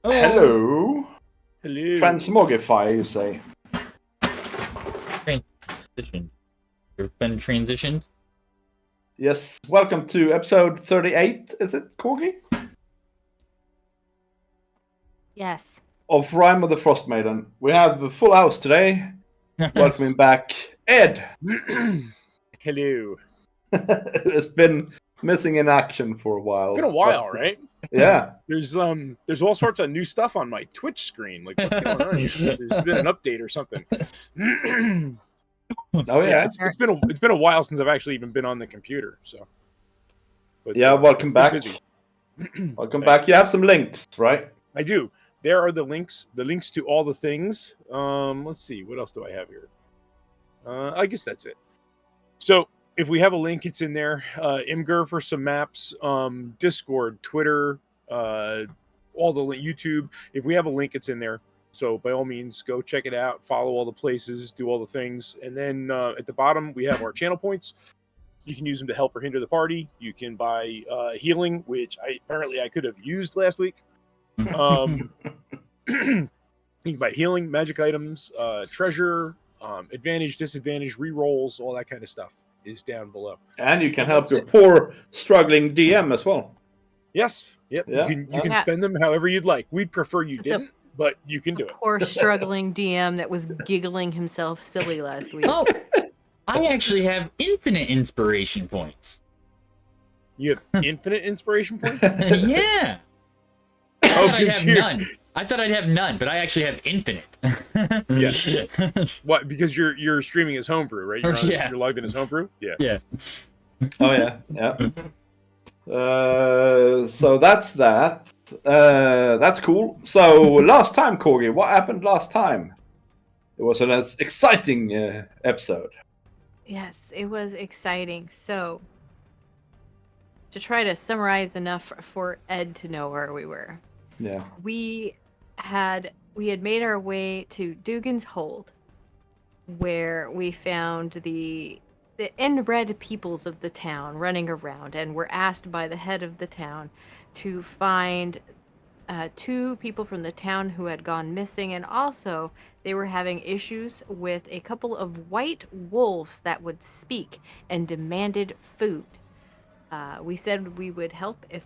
Hello. Hello. Transmogrify, you say? Transition. You've been transitioned? Yes. Welcome to episode 38, is it, Corgi? Yes. Of Rime of the Frost Maiden. We have a full house today. Welcoming back Ed. Hello. It's been missing in action for a while. It's been a while, right? Yeah. There's all sorts of new stuff on my Twitch screen. Like, what's going on here? There's been an update or something. Oh yeah. It's been a while since I've actually even been on the computer. So. But, Yeah. Welcome back. Busy. Welcome back. You have some links, right? I do. There are the links to all the things. Let's see. What else do I have here? I guess that's it. So if we have a link, it's in there. Imgur for some maps, Discord, Twitter, all the YouTube. If we have a link, it's in there. So by all means, go check it out. Follow all the places, do all the things, and then at the bottom we have our channel points. You can use them to help or hinder the party. You can buy healing, which I could have used last week. You can buy healing, magic items, treasure, advantage, disadvantage, rerolls, all that kind of stuff is down below. And you can help your poor, struggling DM as well. Yes. Yep. Yeah. You can spend them however you'd like. We'd prefer you didn't, but you can do it. Poor struggling DM that was giggling himself silly last week. Oh, I actually have infinite inspiration points. You have infinite inspiration points? Yeah. I thought I'd have you're- none. I thought I'd have none, but I actually have infinite. Yes. What? Because you're streaming as homebrew, right? Yeah. You're logged in as homebrew? Yeah. Yeah. Oh yeah, yeah. So that's that. That's cool. So last time, Corgi, what happened last time? It was an exciting episode. Yes, it was exciting. So, to try to summarize enough for Ed to know where we were, Yeah. we had made our way to Dugan's Hold, where we found the inbred peoples of the town running around, and were asked by the head of the town to find two people from the town who had gone missing, and also they were having issues with a couple of white wolves that would speak and demanded food. We said we would help if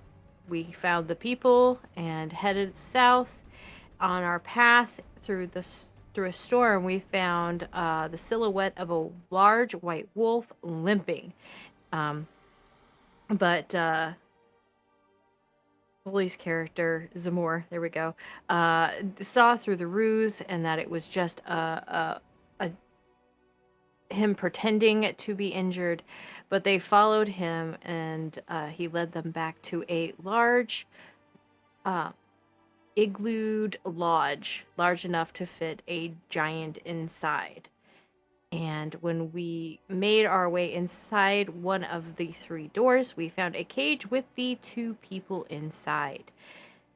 we found the people, and headed south. On our path through a storm, we found the silhouette of a large white wolf limping. But Bully's character, Zamor, there we go, saw through the ruse and that it was just him pretending to be injured. But they followed him, and he led them back to a large iglooed lodge, large enough to fit a giant inside. And when we made our way inside one of the three doors, we found a cage with the two people inside.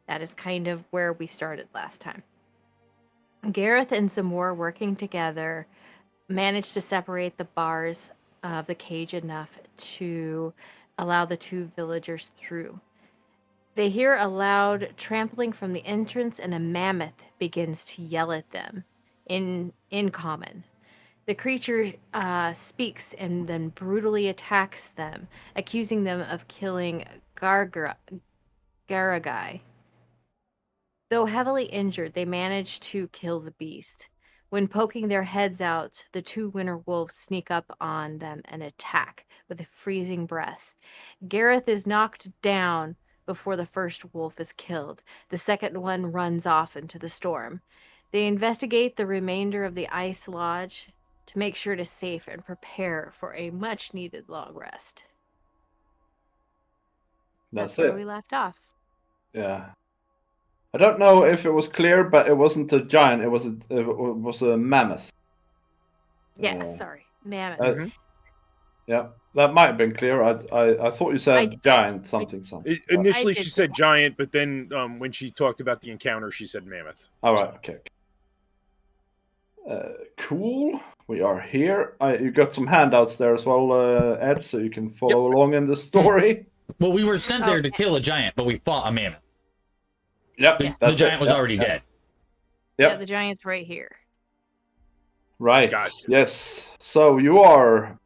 That is kind of where we started last time. Gareth and some more working together managed to separate the bars of the cage enough to allow the two villagers through. They hear a loud trampling from the entrance, and a mammoth begins to yell at them in common. The creature speaks and then brutally attacks them, accusing them of killing Garagai. Though heavily injured, they manage to kill the beast. When poking their heads out, the two winter wolves sneak up on them and attack with a freezing breath. Gareth is knocked down before the first wolf is killed. The second one runs off into the storm. They investigate the remainder of the ice lodge to make sure it is safe and prepare for a much-needed long rest. That's where it. we left off. Yeah. I don't know if it was clear, but it wasn't a giant. It was a mammoth. Yeah, sorry, mammoth. Yeah, that might have been clear. I thought you said giant something. Initially, I did she said giant, but then when she talked about the encounter, she said mammoth. All right, okay. Cool. We are here. You got some handouts there as well, Ed, so you can follow along in the story. Well, we were sent there to kill a giant, but we fought a mammoth. Yep, Yes. The that's giant it. was Yep, already yep, dead. Yep. Yeah, the giant's right here. Right. Gotcha. Yes. So you are,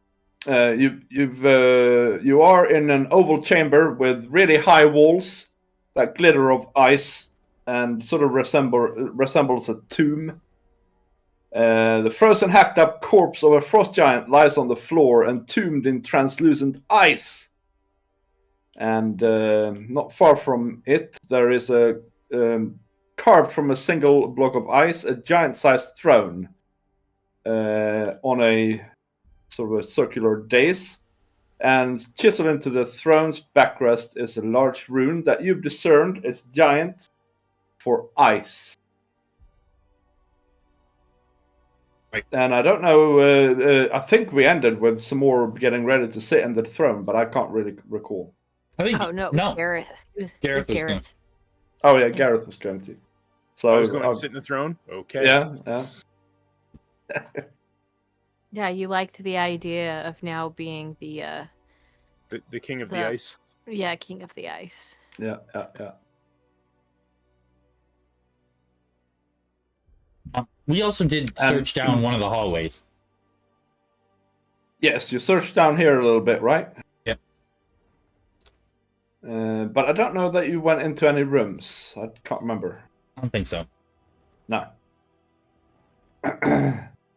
you are in an oval chamber with really high walls that glitter of ice and sort of resembles a tomb. The frozen, hacked up corpse of a frost giant lies on the floor, entombed in translucent ice. And not far from it, there is a carved from a single block of ice, a giant-sized throne on a sort of a circular dais. And chiseled into the throne's backrest is a large rune that you've discerned is giant for ice. Right. And I don't know, I think we ended with some more getting ready to sit in the throne, but I can't really recall. I think Oh no, it was Gareth. It was Gareth was Gareth. Oh yeah, Gareth was going to. So I was going to sit in the throne. Okay. yeah. Yeah, you liked the idea of now being the The king of the The- ice. king of the ice. Yeah. we also did search down one of the hallways. Yes, you searched down here a little bit, right? Yep. But I don't know that you went into any rooms. I can't remember. I don't think so. No.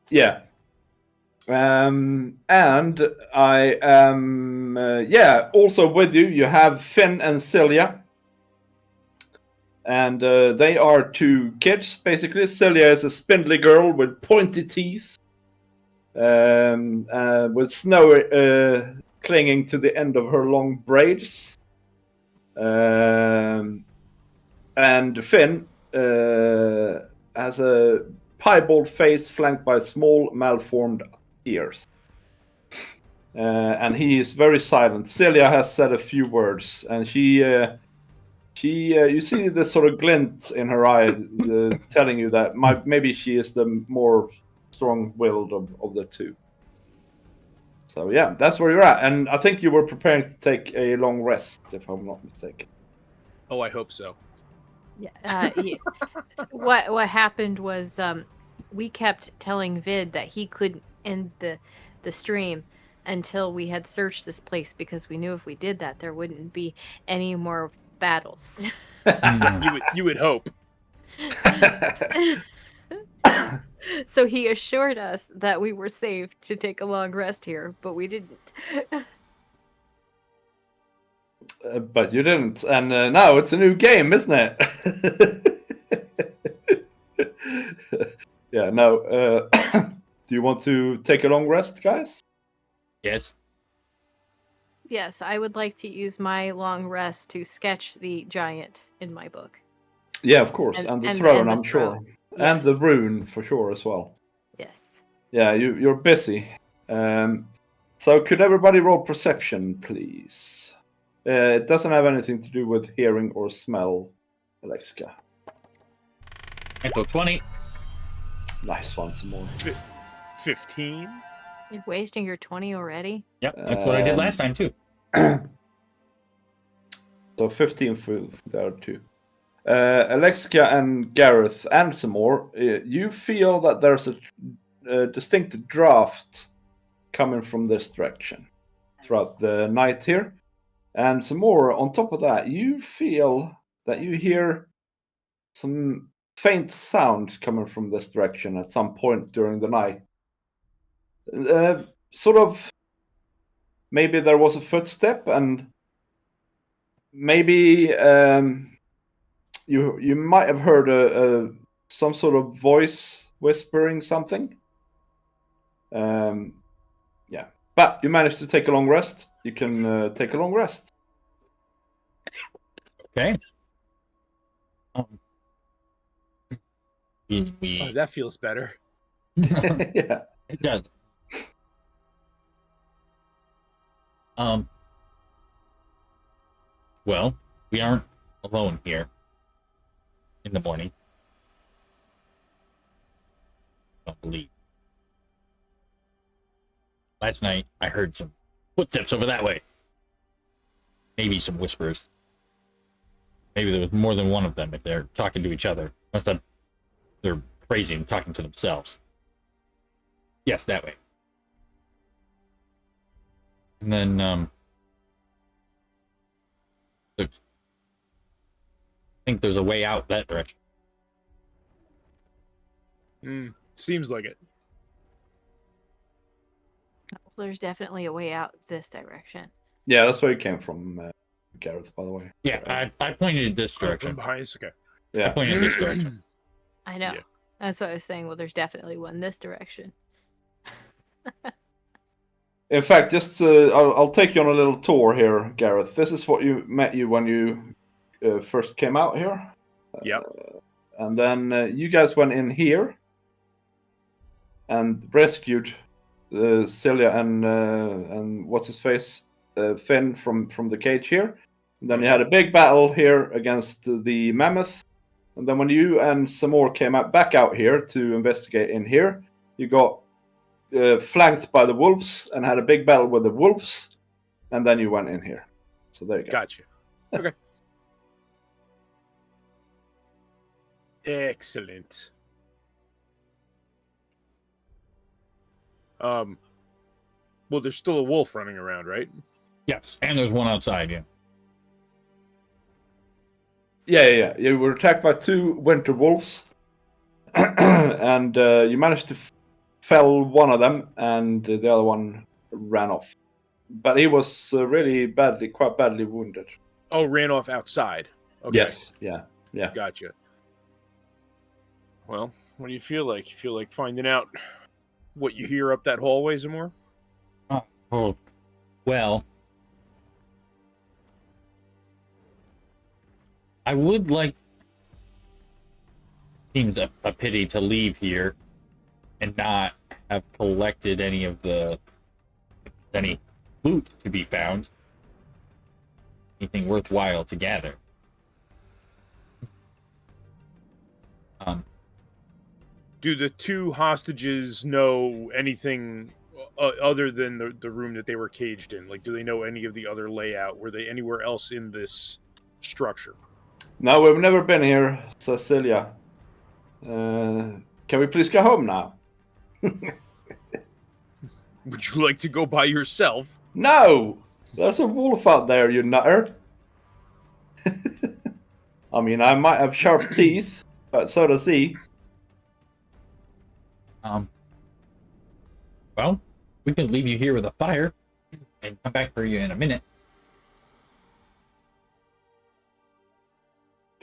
Yeah. And I am, also with you, you have Finn and Celia. And they are two kids, basically. Celia is a spindly girl with pointy teeth. With snow clinging to the end of her long braids. And Finn has a piebald face flanked by small, malformed ears. And he is very silent. Celia has said a few words, and she you see this sort of glint in her eye, telling you that maybe she is the more strong-willed of the two. So yeah, that's where you're at, and I think you were preparing to take a long rest, if I'm not mistaken. Oh, I hope so. Yeah. What happened was we kept telling Vid that he couldn't end the stream until we had searched this place because we knew if we did that there wouldn't be any more battles. You would hope. So he assured us that we were safe to take a long rest here, but we didn't. But you didn't, and now it's a new game, isn't it? Yeah, no. Do you want to take a long rest, guys? Yes. Yes, I would like to use my long rest to sketch the giant in my book. Yeah, of course, and the throne, I'm sure. And the Yes. rune, for sure, as well. Yes. Yeah, you're busy. So could everybody roll perception, please? It doesn't have anything to do with hearing or smell, Alexa. Echo 20. Nice one, some more. 15. You're wasting your 20 already? Yep, that's what I did last time too. So 15 for the other two. Alexia and Gareth and some more, you feel that there's a distinct draft coming from this direction throughout the night here. And some more, on top of that, you feel that you hear some faint sounds coming from this direction at some point during the night. Sort of, maybe there was a footstep, and maybe you might have heard some sort of voice whispering something. Yeah, but you managed to take a long rest. You can take a long rest. Okay. Oh, that feels better. Yeah. It does. Well, we aren't alone here in the morning. I don't believe. Last night, I heard some footsteps over that way. Maybe some whispers. Maybe there was more than one of them if they're talking to each other. Unless they're crazy and talking to themselves. Yes, that way. And then, I think there's a way out that direction. Seems like it. There's definitely a way out this direction. Yeah, that's where you came from, Gareth, by the way. Yeah, I pointed in this From direction. behind. Okay. I Yeah. pointed in this direction. I know. Yeah. That's what I was saying. Well, there's definitely one this direction. In fact, just I'll take you on a little tour here, Gareth. This is what you met you when you first came out here. Yep. And then you guys went in here and rescued Celia and what's his face, Finn from the cage here. And then you had a big battle here against the mammoth. And then when you and some more came back out here to investigate in here, you got flanked by the wolves and had a big battle with the wolves, and then you went in here. So there you go. Gotcha. Okay. Excellent. Well, there's still a wolf running around, right? Yes, and there's one outside, yeah. Yeah. You were attacked by 2 winter wolves, and you managed to fell one of them, and the other one ran off. But he was really quite badly wounded. Oh, ran off outside. Okay. Yes. Yeah. Gotcha. Well, what do you feel like? You feel like finding out what you hear up that hallway some more? Oh, well, I would like. Seems a pity to leave here and not have collected any loot to be found. Anything worthwhile to gather. Do the 2 hostages know anything other than the room that they were caged in? Like, do they know any of the other layout? Were they anywhere else in this structure? No, we've never been here, Cecilia. Can we please go home now? Would you like to go by yourself? No! There's a wolf out there, you nutter. I mean, I might have sharp teeth, but so does he. Well, we can leave you here with a fire and come back for you in a minute.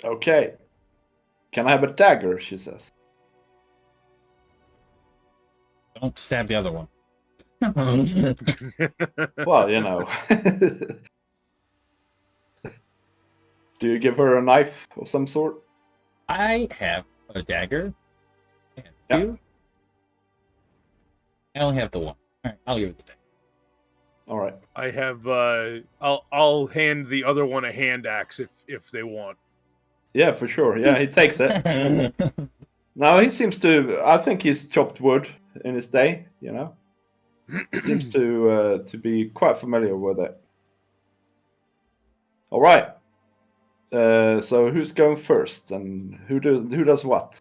Okay. Can I have a dagger, she says. Don't stab the other one. Well, you know. Do you give her a knife of some sort? I have a dagger. And Yep. 2. I only have the 1. Alright, I'll give it the dagger. All right. I have. I'll hand the other one a hand axe if they want. Yeah, for sure. Yeah, he takes it. Now he seems to. I think he's chopped wood in his day. You know, seems to be quite familiar with it. All right. So who's going first, and who does what?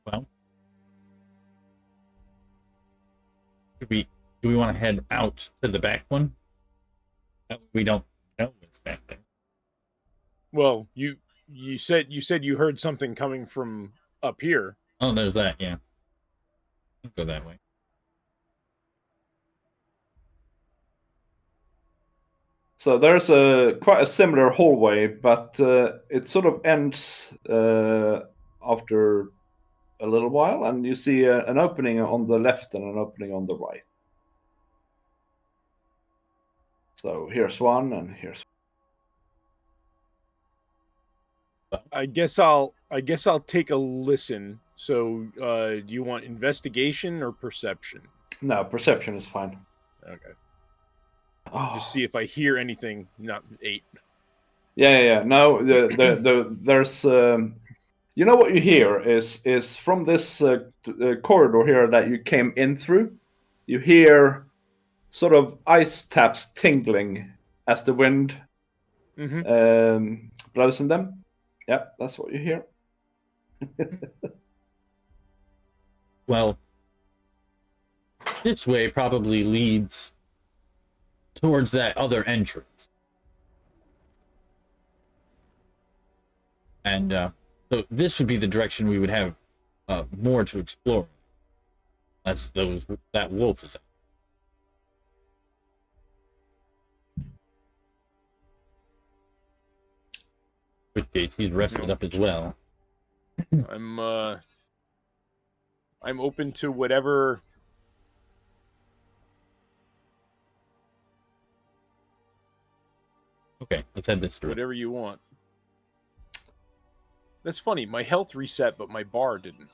Well, do we want to head out to the back one? We don't know what's back there. Well, you said you heard something coming from up here. Oh, there's that. Yeah, I'll go that way. So there's quite a similar hallway, but it sort of ends after a little while, and you see an opening on the left and an opening on the right. So here's one, and here's. I guess I'll take a listen. So, do you want investigation or perception? No, perception is fine. Okay. Oh. Just see if I hear anything. Not 8. Yeah. No, there's. You know what you hear is from this corridor here that you came in through. You hear sort of ice taps tingling as the wind blows in them. Yep, that's what you hear. Well, this way probably leads towards that other entrance. And so this would be the direction we would have more to explore. Unless that wolf is out. In which case, he's rested up as well. I'm open to whatever. Okay, let's head this direction. Whatever you want. That's funny. My health reset, but my bar didn't.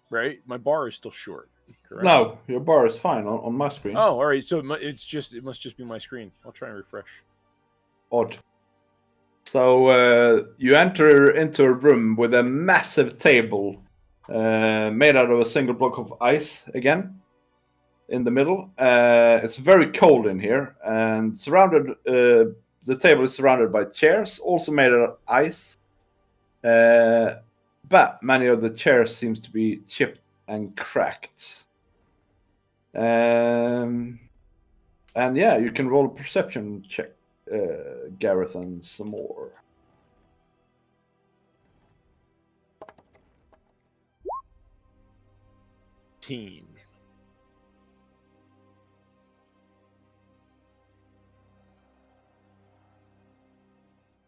Right? My bar is still short. Correct? No, your bar is fine on my screen. Oh, all right. So it must just be my screen. I'll try and refresh. Odd. So you enter into a room with a massive table made out of a single block of ice again in the middle. It's very cold in here, and the table is surrounded by chairs, also made out of ice. But many of the chairs seems to be chipped and cracked. And yeah, you can roll a perception check, Gareth, and some more. Team.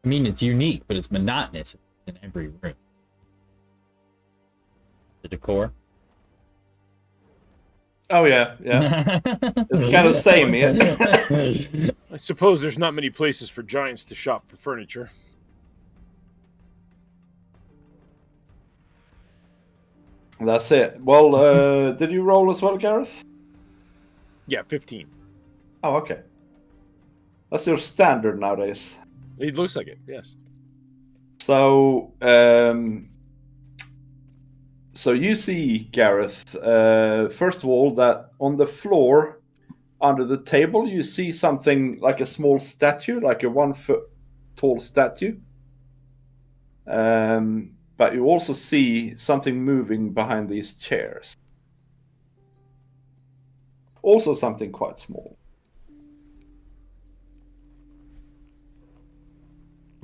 I mean, it's unique, but it's monotonous in every room. The decor. Oh yeah. It's kind of samey. I suppose there's not many places for giants to shop for furniture. That's it. Well, did you roll as well, Gareth? Yeah, 15. Oh, okay. That's your standard nowadays. It looks like it, yes. So, so you see, Gareth, first of all, that on the floor under the table, you see something like a small statue, like a 1 foot tall statue. But you also see something moving behind these chairs. Also something quite small.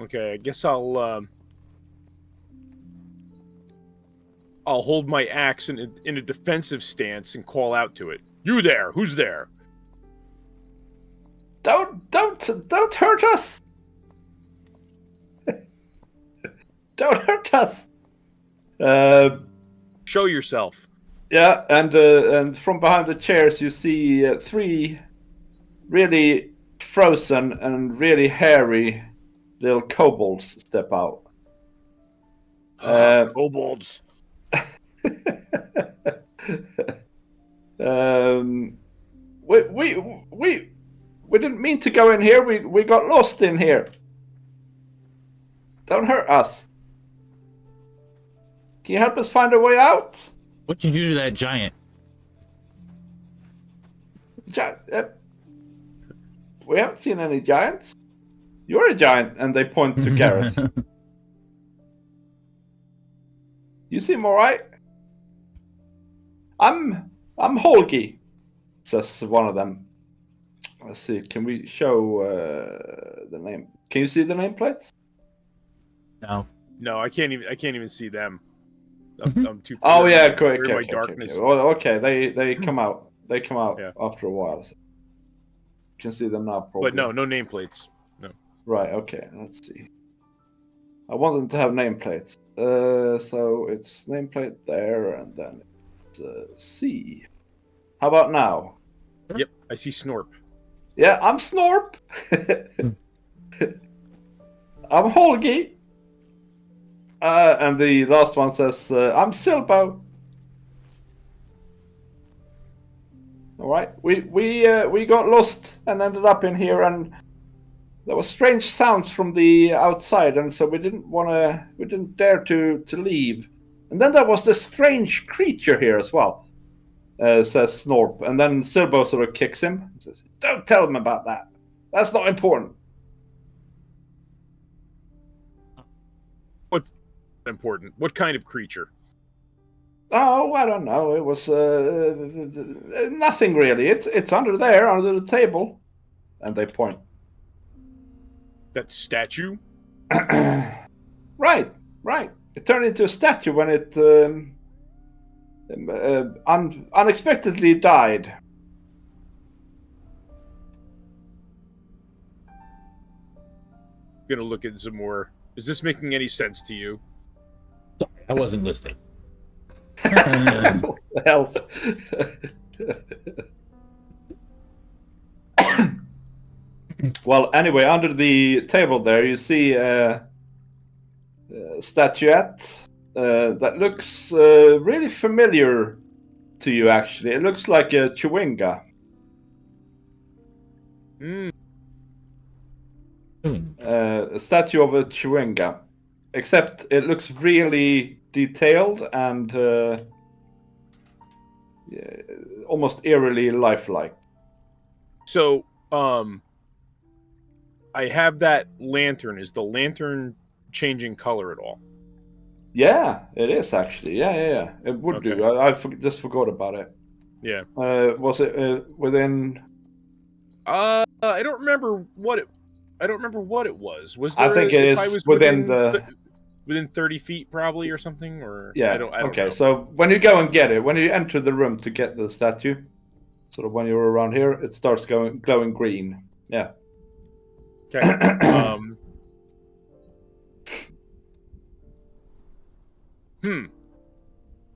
Okay, I guess I'll hold my axe in a defensive stance and call out to it. You there? Who's there? Don't hurt us! Don't hurt us! Show yourself. Yeah, and from behind the chairs you see 3 really frozen and really hairy little kobolds step out. Kobolds. We didn't mean to go in here. We got lost in here. Don't hurt us. Can you help us find a way out? What'd you do to that giant? We haven't seen any giants. You're a giant, and they point to Gareth. You seem all right. I'm Holgi, says one of them. Let's see. Can we show the name? Can you see the nameplates? No. No, I can't even see them. I'm too. Oh yeah, quick. Okay, darkness. Okay. Well, okay, they come out. They come out Yeah. after a while. So you can see them now, probably. But no nameplates. No. Right. Okay. Let's see. I want them to have nameplates. So it's nameplate there, and then it's C. How about now? Yep, I see Snorp. Yeah, I'm Snorp. I'm Holgi. And the last one says, I'm Silbo. All right, we got lost and ended up in here, and there were strange sounds from the outside, and so we didn't dare to leave. And then there was this strange creature here as well. says Snorp. And then Silbo sort of kicks him. Says, don't tell him about that. That's not important. What's important? What kind of creature? Oh, I don't know. It was nothing really. It's under there, under the table. And they point. That statue? Right. It turned into a statue when it unexpectedly died. I'm gonna look at some more. Is this making any sense to you? Sorry, I wasn't listening. What the hell? Well, anyway, under the table there, you see a statuette that looks really familiar to you, actually. It looks like a Chewinga. A statue of a Chewinga. Except it looks really detailed and almost eerily lifelike. So, I have that lantern. Is the lantern changing color at all? Yeah, it is actually. Yeah. It would do. I just forgot about it. Yeah. Was it within? I don't remember what it. I don't remember what it was. Was there? I think it is within the. Within 30 feet, probably, or something. Or yeah. I don't okay. know. So when you go and get it, when you enter the room to get the statue, sort of when you're around here, it starts glowing green. Yeah. Okay.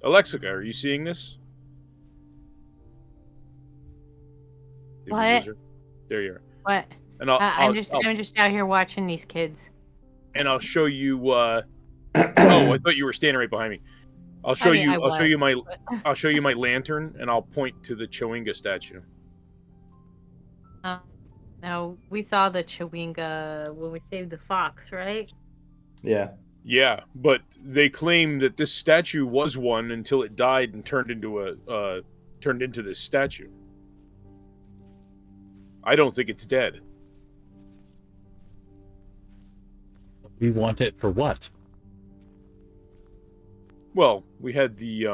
Alexica, are you seeing this? What? There you are. What? And I'm just out here watching these kids. And I'll show you. Oh, I thought you were standing right behind me. I'll show you. I'll show you my lantern, and I'll point to the Chewinga statue. No, we saw the Chewinga when we saved the fox, right? Yeah. Yeah, but they claim that this statue was one until it died and turned into this statue. I don't think it's dead. We want it for what? Well, we had the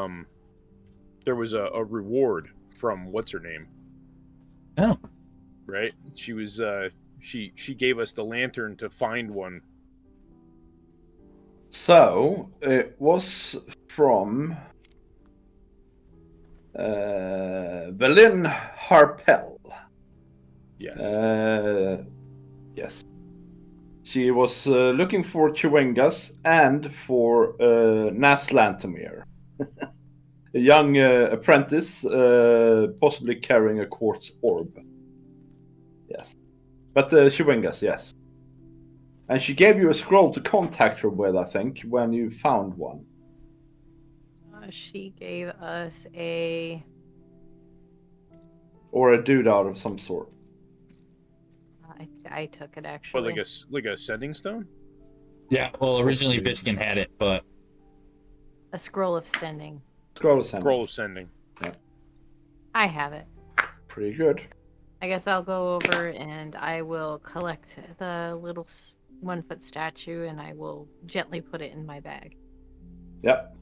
there was a reward from what's her name. Oh. Right? She was she gave us the lantern to find one. So it was from Belin Harpel. Yes. Yes. She was looking for Chewingas and for Nas Lantomir. A young apprentice, possibly carrying a quartz orb. Yes. But Chewingas, yes. And she gave you a scroll to contact her with, I think, when you found one. She gave us a... Or a doodah of some sort. I took it, actually. What, like a sending stone? Yeah, well, originally Viskin had it, but... A scroll of sending. Scroll of sending. Scroll of sending. Yeah. I have it. Pretty good. I guess I'll go over and I will collect the little 1-foot statue and I will gently put it in my bag. Yep.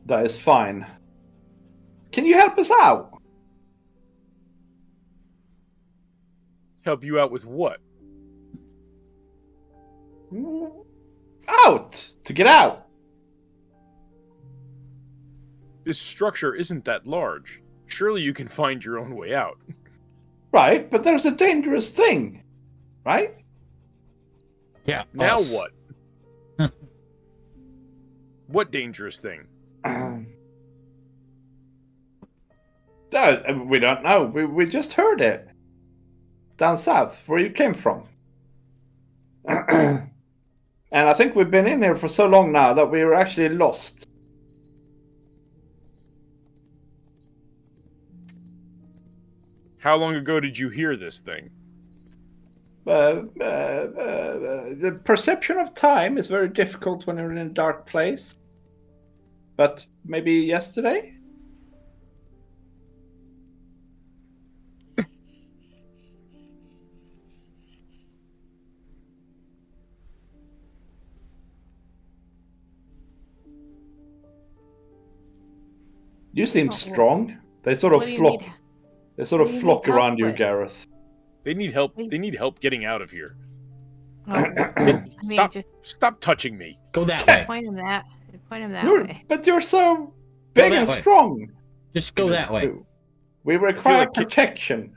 That is fine. Can you help us out? Help you out with what? Out! To get out! This structure isn't that large. Surely you can find your own way out. Right, but there's a dangerous thing. Right? Yeah. Now us. what? What dangerous thing? We don't know. We just heard it. Down south, where you came from. And I think we've been in here for so long now that we were actually lost. How long ago did you hear this thing? The perception of time is very difficult when you're in a dark place. but maybe yesterday? You seem Oh, strong. They sort of what do you flock. need? They sort of what do you flock need help around you, with? Gareth. They need help. Wait. They need help getting out of here. Oh, I mean, Stop! just Stop touching me. Go that way. point him that way. But you're so big that and way. strong. Just go that way. We require like protection.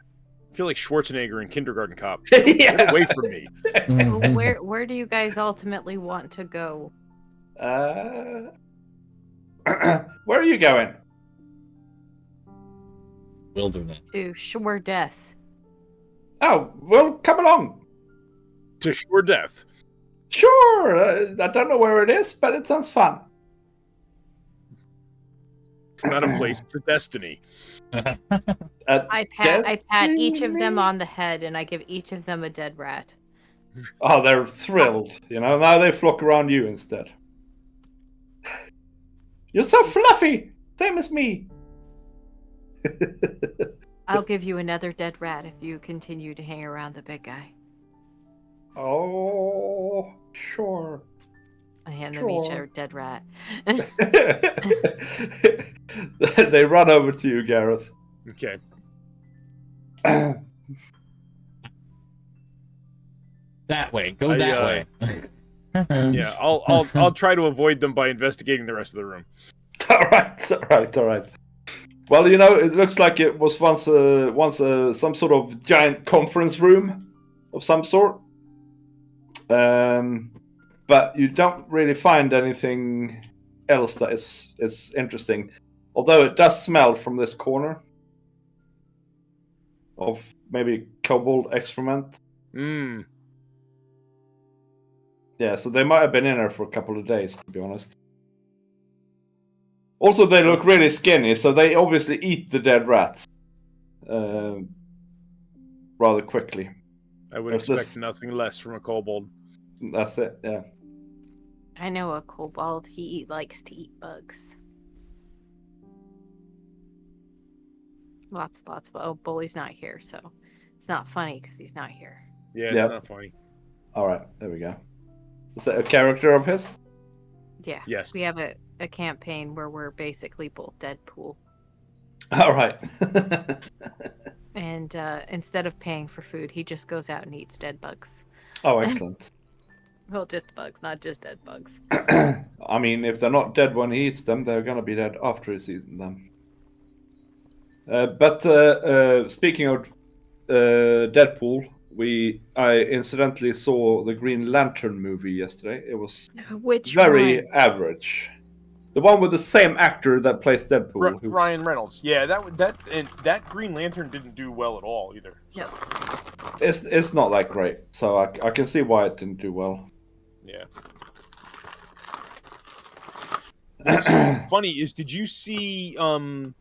I feel like Schwarzenegger in Kindergarten Cop. Yeah. Get away from me. Well, where do you guys ultimately want to go? Where are you going? Wilderness. To sure death. Oh, well, come along. To sure death. Sure. I don't know where it is, but it sounds fun. It's not a place. It's a destiny. I pat each of them on the head, and I give each of them a dead rat. Oh, they're thrilled. You know, now they flock around you instead. You're so fluffy. Same as me. I'll give you another dead rat if you continue to hang around the big guy. Oh, sure. I hand them each Sure. a dead rat. They run over to you, Gareth. Okay. That way. Go that way. Yeah, I'll try to avoid them by investigating the rest of the room. All right. Well, you know, it looks like it was once some sort of giant conference room of some sort. But you don't really find anything else that is interesting. Although it does smell from this corner of maybe kobold excrement. Hmm. Yeah, so they might have been in there for a couple of days, to be honest. Also, they look really skinny, so they obviously eat the dead rats rather quickly. I would There's expect this- nothing less from a kobold. That's it, yeah. I know a kobold. He likes to eat bugs. Lots. Oh, Bully's not here, so it's not funny because he's not here. Yeah, it's Yep. not funny. All right, there we go. Is that a character of his? Yeah. Yes. We have a campaign where we're basically both Deadpool. All right. And instead of paying for food, he just goes out and eats dead bugs. Oh, excellent. Well, just bugs, not just dead bugs. I mean, if they're not dead when he eats them, they're gonna be dead after he's eaten them. But speaking of Deadpool, I incidentally saw the Green Lantern movie yesterday. It was Which very one? average. The one with the same actor that plays Deadpool. who- Ryan Reynolds. Yeah, that Green Lantern didn't do well at all either. Yep. It's not that great, so I can see why it didn't do well. Yeah. What's funny is, did you see? I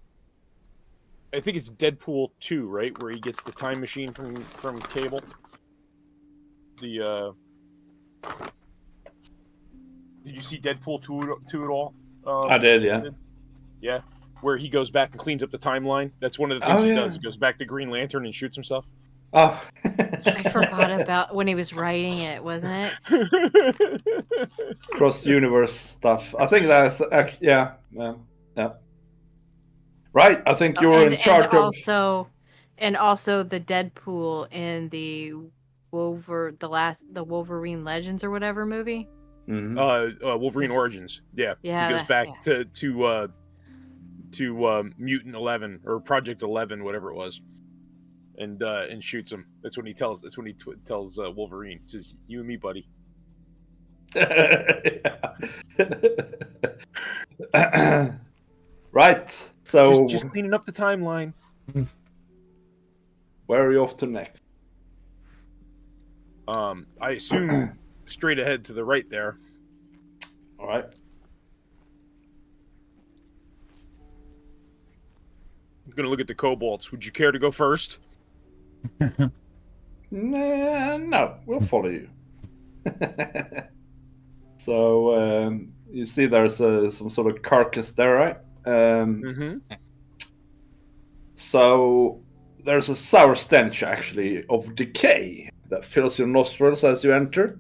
think it's Deadpool 2, right, where he gets the time machine from Cable. Did you see Deadpool 2 at all? I did, yeah. Yeah, where he goes back and cleans up the timeline. That's one of the things Oh, he yeah. does. He goes back to Green Lantern and shoots himself. Oh. I forgot about when he was writing it, wasn't it? Cross universe stuff. I think that's yeah. Right. I think you're in charge and also the Deadpool in the Wolverine Legends or whatever movie. Mhm. Wolverine Origins. Yeah. Yeah, He goes that- back yeah. to Mutant 11 or Project 11, whatever it was, and shoots him. That's when he tells Wolverine. He says, "You and me, buddy." Right. So Just cleaning up the timeline. where are you off to next? I assume straight ahead to the right there. All right. I'm gonna look at the kobolds. Would you care to go first? No, we'll follow you. So You see, there's some sort of carcass there, right? Mm-hmm. So there's a sour stench, actually, of decay that fills your nostrils as you enter.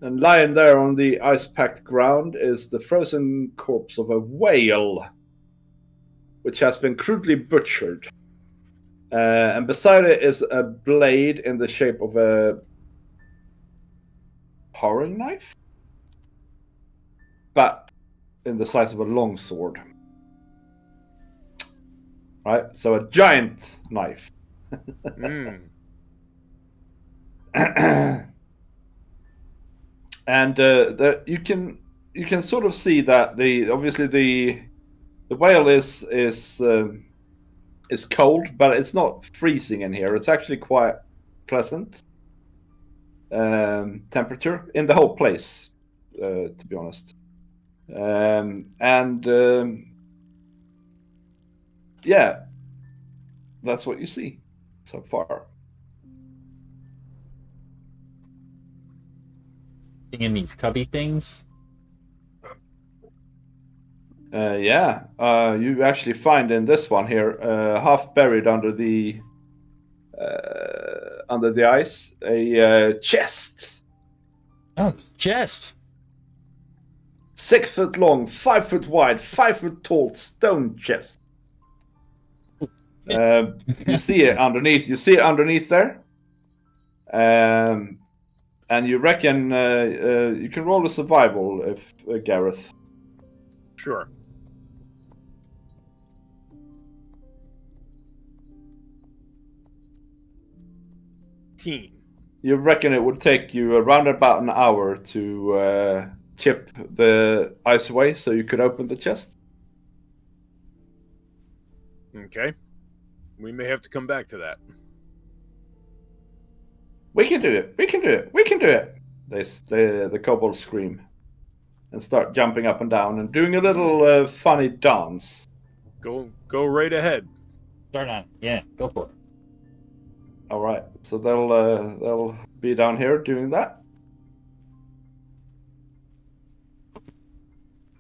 And lying there on the ice-packed ground is the frozen corpse of a whale, which has been crudely butchered. And beside it is a blade in the shape of a paring knife, but in the size of a longsword. Right, so a giant knife. Mm. And you can sort of see that obviously the whale is cold, but it's not freezing in here. It's actually quite pleasant temperature in the whole place, to be honest. Yeah, that's what you see so far. In these cubby things. You actually find in this one here, half buried under the ice, a chest. Oh, chest. 6 foot long, 5 foot wide, 5 foot tall stone chest. You see it underneath. You see it underneath there. And you reckon you can roll a survival if Gareth. Sure. You reckon it would take you around about an hour to chip the ice away so you could open the chest? Okay. We may have to come back to that. We can do it. We can do it. We can do it. The kobolds scream and start jumping up and down and doing a little funny dance. Go right ahead. Start on. Yeah, go for it. All right. So they'll be down here doing that.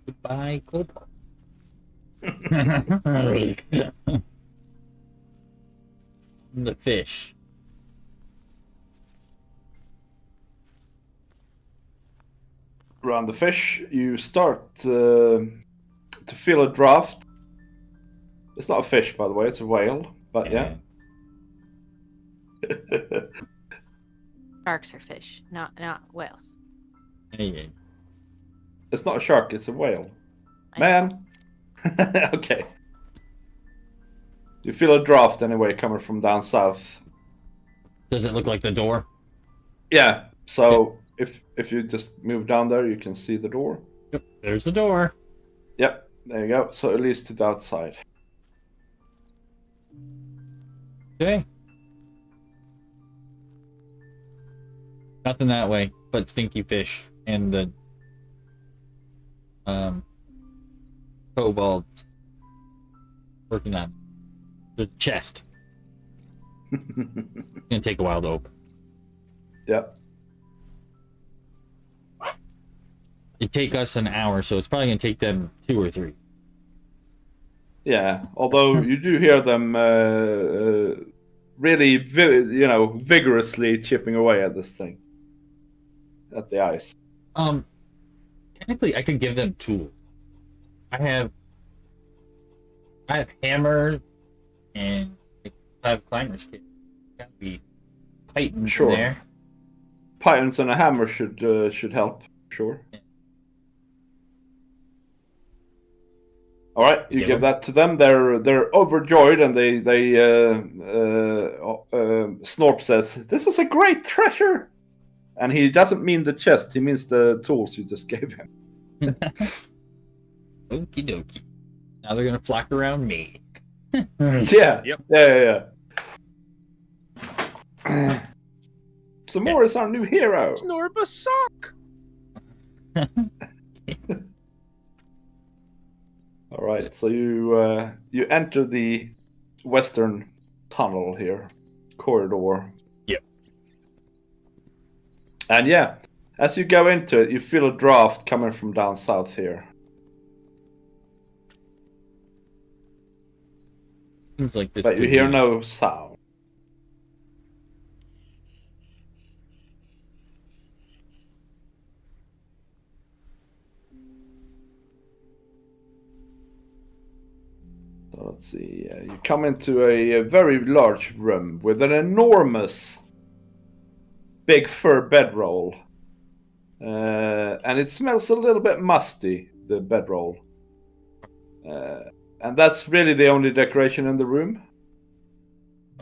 Goodbye, kobold. The fish. Around the fish, you start to feel a draft. It's not a fish, by the way. It's a whale. But yeah. Sharks are fish, not whales. Hey. It's not a shark. It's a whale. Man. Okay. You feel a draft anyway coming from down south. Does it look like the door? Yeah. So if you just move down there, you can see the door. Yep. There's the door. Yep. There you go. So it leads to the outside. Okay. Nothing that way, but stinky fish and the kobold working on the chest. Gonna take a while to open. Yep. It'd take us an hour, so it's probably gonna take them 2 or 3. Yeah. Although you do hear them really, vigorously chipping away at this thing, at the ice. Technically, I could give them tools. I have hammer and I have climber's kit. Gotta be Titans Sure. in there. Pythons and a hammer should help. Sure. Yeah. All right, you Yeah. give that to them. They're overjoyed, and they Snorp says, "This is a great treasure," and he doesn't mean the chest. He means the tools you just gave him. Okie dokie. Now they're gonna flock around me. Yeah. Yep. Yeah. So Morris, our new hero. Snorp a sock. All right, so you enter the western tunnel here, corridor. Yep. And yeah, As you go into it, you feel a draft coming from down south here. Seems like this. But you could hear be- no sound. So let's see. You come into a very large room with an enormous big fur bedroll. And it smells a little bit musty, the bedroll. And that's really the only decoration in the room.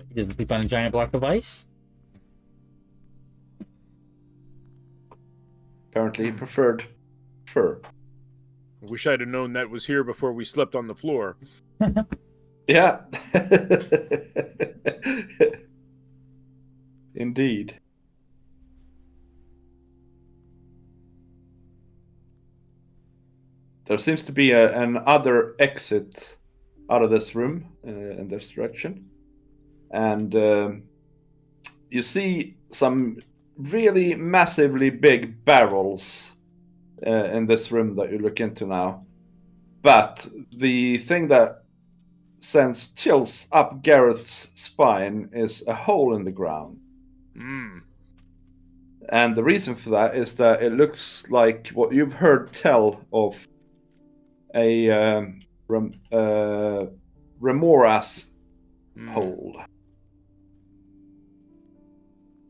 He doesn't sleep on a giant block of ice. Apparently he preferred fur. I wish I'd have known that was here before we slept on the floor. Yeah. Indeed. There seems to be an other exit out of this room in this direction. And you see some really massively big barrels in this room that you look into now. But the thing that sends chills up Gareth's spine is a hole in the ground. Hmm. And the reason for that is that it looks like what you've heard tell of a remoras hole.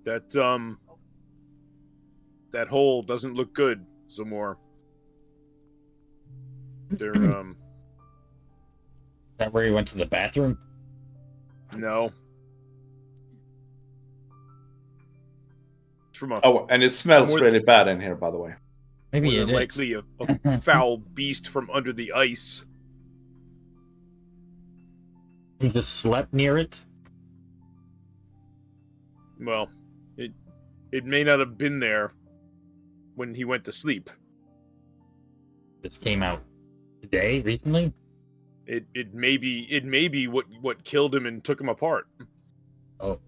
That hole doesn't look good, Zamor. They're Is that where he went to the bathroom? no. It's from a Oh, and it smells More- really bad in here, by the way. Maybe more it than is. likely a foul beast from under the ice. He just slept near it. Well, it may not have been there when he went to sleep. This came out today, recently. It may be what killed him and took him apart. Oh.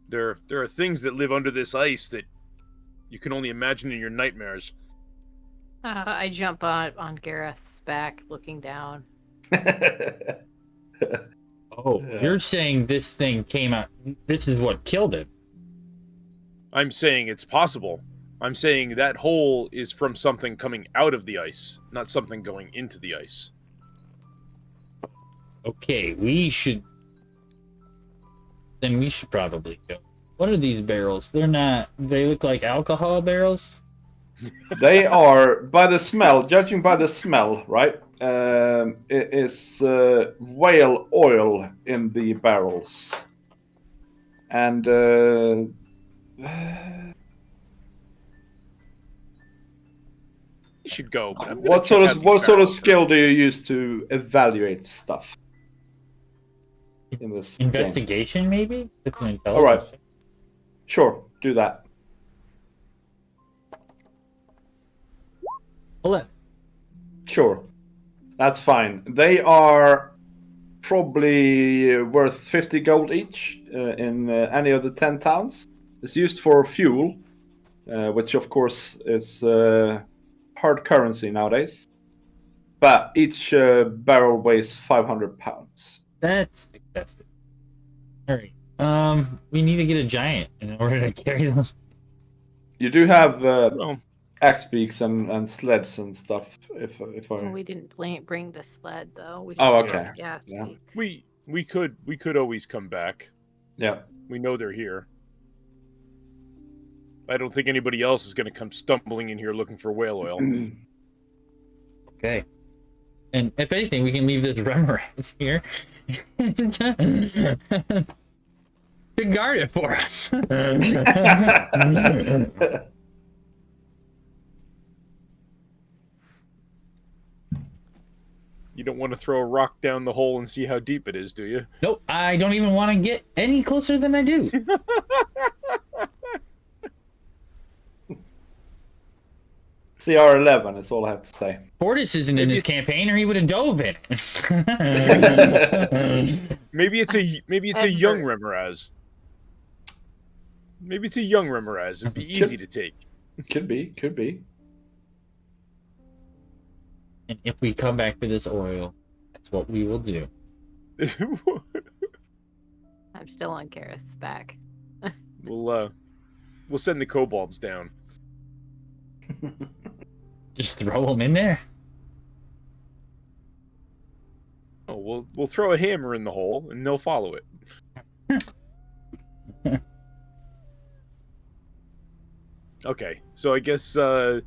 There are things that live under this ice that you can only imagine in your nightmares. I jump on Gareth's back, looking down. Oh, Yeah. you're saying this thing came out. This is what killed him. I'm saying it's possible. I'm saying that hole is from something coming out of the ice, not something going into the ice. Okay, we should. Then we should probably go. What are these barrels? They're not. They look like alcohol barrels. They are, by the smell, judging by the smell, right? It is whale oil in the barrels. And You should go. But I'm gonna what check sort out of these what sort of barrels skill do you use to evaluate stuff in this game? Investigation, maybe? It's an intelligence. All right. Sure, do that. Well, Sure, that's fine. They are probably worth 50 gold each in any of the 10 towns. It's used for fuel, which of course is hard currency nowadays. But each barrel weighs 500 pounds. that's excessive. All right. We need to get a giant in order to carry those. You do have Well, axe beaks and sleds and stuff. If Well, I we didn't bring the sled though. We Oh, didn't bring okay. the gas Yeah. tank. we could always come back. yeah. We know they're here. I don't think anybody else is going to come stumbling in here looking for whale oil. Okay. And if anything, we can leave this remoras here to guard it for us. You don't want to throw a rock down the hole and see how deep it is, do you? Nope, I don't even want to get any closer than I do. CR11 is all I have to say. Fortis isn't in Maybe this it's- campaign, or he would have dove in it. Maybe it's a young Remoraz. Maybe it's a young Remoraz. It'd be easy to take. Could be. And if we come back for this oil, that's what we will do. I'm still on Kareth's back. We'll send the kobolds down. Just throw them in there. Oh, we'll throw a hammer in the hole and they'll follow it. Okay, so I guess does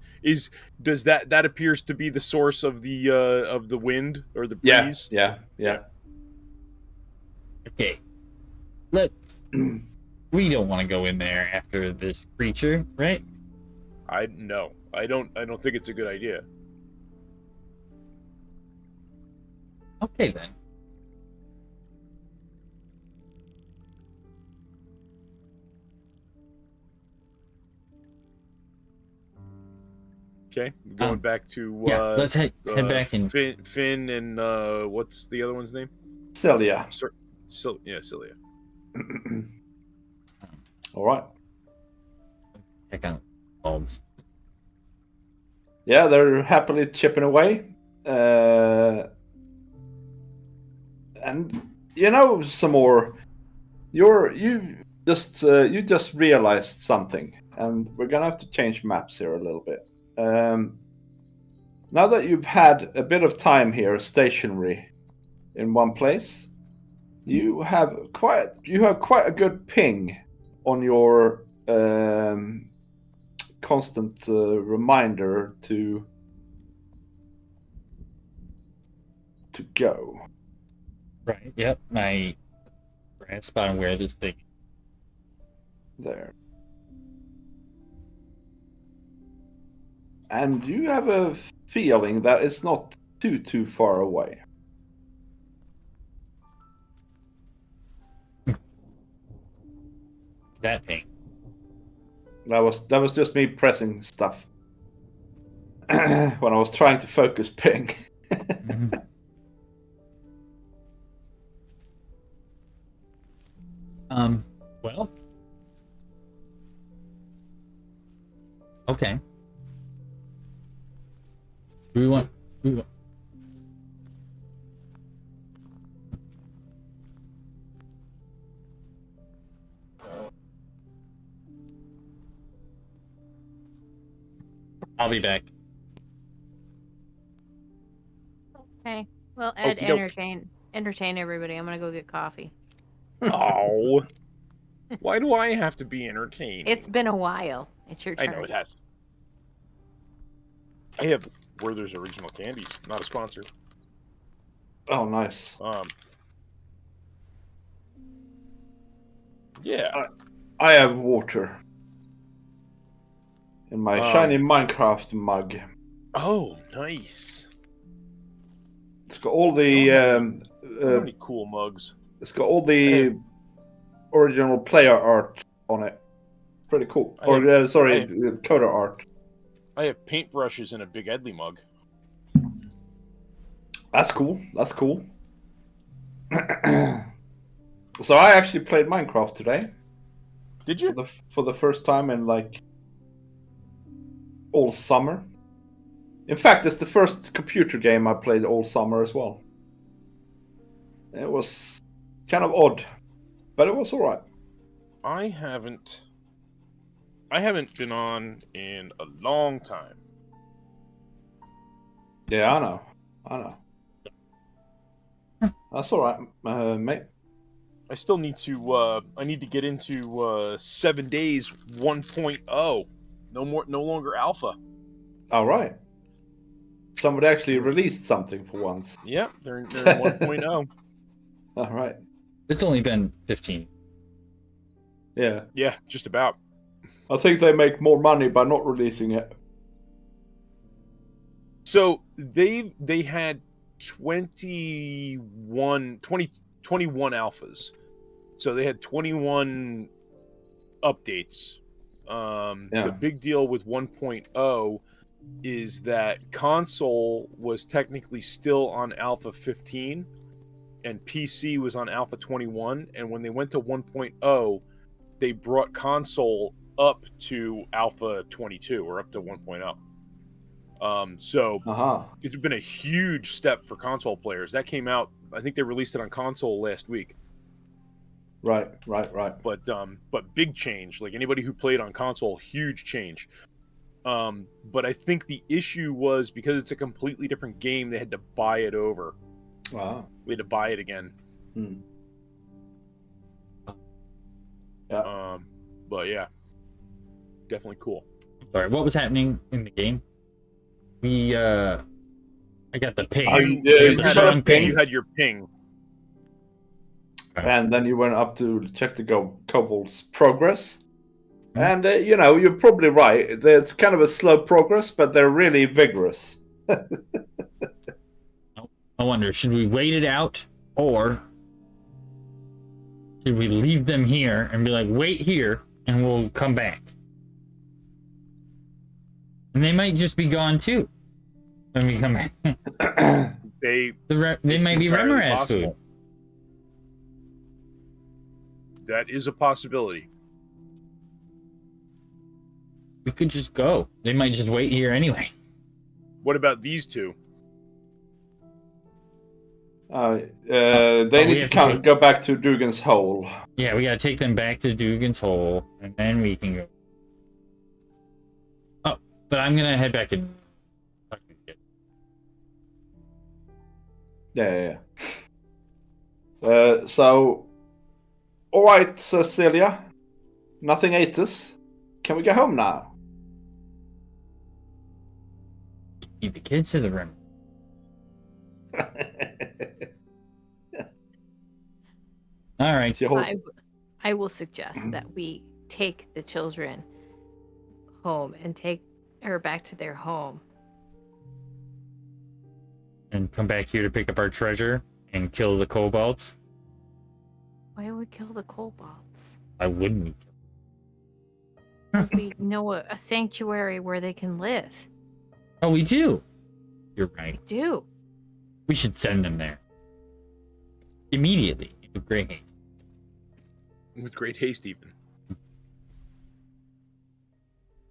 that appears to be the source of the wind or the breeze? Yeah. Okay. Let's. We don't want to go in there after this creature, right? I don't think it's a good idea. Okay then. Okay, going back to Yeah, let's head back and Finn and what's the other one's name? Celia. Cilia. All right. check out bulbs. Yeah, they're happily chipping away. And some more. You just realized something, and we're gonna have to change maps here a little bit. Now that you've had a bit of time here stationary in one place, you have quite a good ping on your constant reminder to go. Right. Yep. My grasp on where this thing. There. And you have a feeling that it's not too far away. That thing. That was just me pressing stuff when I was trying to focus ping. Well. Okay. We want. I'll be back. Okay. Well, Ed, Okey-doke. entertain everybody. I'm gonna go get coffee. Oh, why do I have to be entertained? It's been a while. It's your I turn. know it has. I have Werther's Original Candies, not a sponsor. Oh, nice. Yeah. I have water in my shiny Minecraft mug. Oh, nice. It's got all the So many cool mugs. it's got all the original player art on it. Pretty cool. Coder art. I have paintbrushes in a Big Edley mug. That's cool. So I actually played Minecraft today. Did you? For the first time in like all summer. In fact, it's the first computer game I played all summer as well. It was kind of odd, but it was all right. I haven't been on in a long time. Yeah, I know. That's all right, mate. I still need to. I need to get into 7 days 1.0. No longer alpha. All right. Somebody actually released something for once. Yep, they're in 1.0. All right. It's only been 15. Yeah. Yeah, just about. I think they make more money by not releasing it. So they had 21 alphas. So they had 21 updates. The big deal with 1.0 is that console was technically still on Alpha 15 and PC was on Alpha 21. And when they went to 1.0, they brought console up to Alpha 22 or up to 1.0. So it's been a huge step for console players. That came out, I think they released it on console last week. Right. But big change. Like anybody who played on console, huge change. But I think the issue was because it's a completely different game, they had to buy it over. Wow. We had to buy it again. Yeah. But yeah, definitely cool. Sorry, what was happening in the game? I got the ping. You the strong ping. You had your ping. And then you went up to check the kobold's progress. And, you're probably right. It's kind of a slow progress, but they're really vigorous. I wonder, should we wait it out, or should we leave them here and be like, wait here, and we'll come back? And they might just be gone, too, when we come back. They might be Remoraz food. That is a possibility. We could just go. They might just wait here anyway. What about these two? They need to go back to Dugan's Hole. Yeah, we gotta take them back to Dugan's Hole, and then we can go. Oh, but I'm gonna head back to... Yeah. So, all right, Cecilia. Nothing ate us. Can we go home now? Keep the kids to the room. All right. I will suggest that we take the children home and take her back to their home. And come back here to pick up our treasure and kill the kobolds. Why would we kill the kobolds? Why wouldn't we? Because we know a sanctuary where they can live. Oh, we do. You're right. We do. We should send them there. Immediately. With great haste. With great haste, even.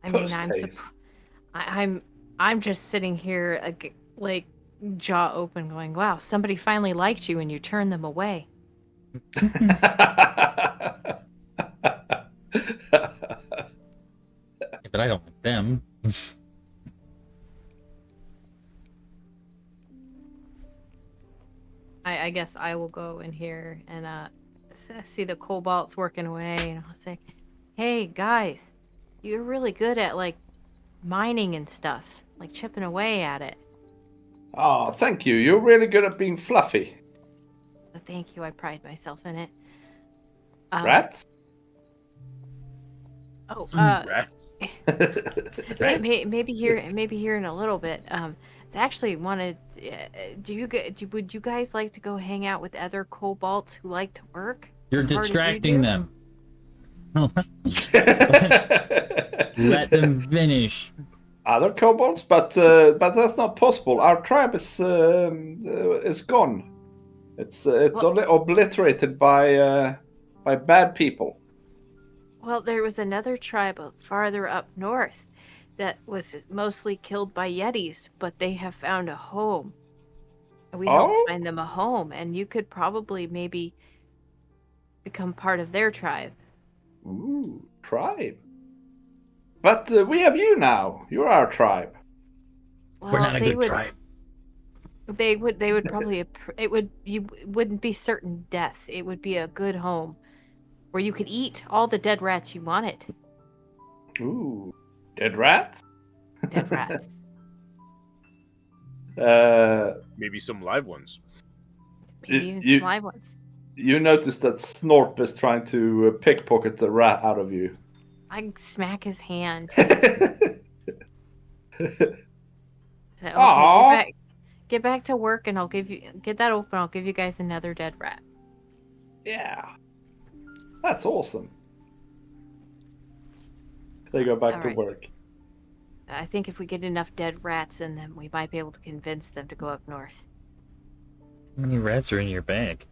I mean, I'm just sitting here, like jaw open, going, "Wow, somebody finally liked you, and you turned them away." But I don't like them. I guess I will go in here and see the kobolds working away, and I'll say, "Hey guys, you're really good at like mining and stuff, like chipping away at it." Oh, thank you. You're really good at being fluffy. Thank you. I pride myself in it. Rats? Oh, rats. maybe here in a little bit. I actually wanted. Would you guys like to go hang out with other kobolds who like to work? You're distracting them. Let them finish. Other kobolds, but that's not possible. Our tribe is gone. It's only obliterated by bad people. Well, there was another tribe farther up north that was mostly killed by Yetis, but they have found a home. And we helped find them a home, and you could probably maybe become part of their tribe. Ooh, tribe. But we have you now. You're our tribe. Well, we're not a good tribe. They would probably you wouldn't be certain deaths. It would be a good home where you could eat all the dead rats you wanted. Ooh, dead rats? Dead rats. Maybe some live ones. Maybe even some live ones. You noticed that Snorp is trying to pickpocket the rat out of you. I smack his hand. Get back to work, and get that open. I'll give you guys another dead rat. Yeah, that's awesome. They go back to work. I think if we get enough dead rats in them, we might be able to convince them to go up north. How many rats are in your bag?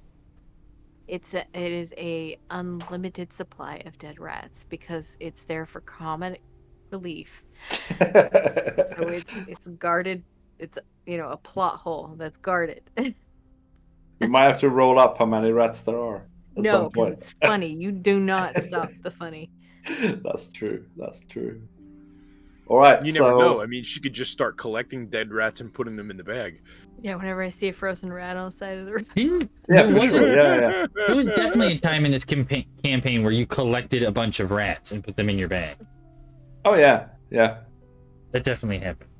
It is a unlimited supply of dead rats because it's there for comic relief. So it's guarded. It's a plot hole that's guarded. We might have to roll up how many rats there are at No, some because point. it's funny. You do not stop the funny. That's true. That's true. All right. You so never know. I mean, she could just start collecting dead rats and putting them in the bag. Yeah, whenever I see a frozen rat on the side of the road. Didn't Yeah, there for was sure. Yeah. there was definitely a time in this campaign where you collected a bunch of rats and put them in your bag. Oh yeah. Yeah. That definitely happened.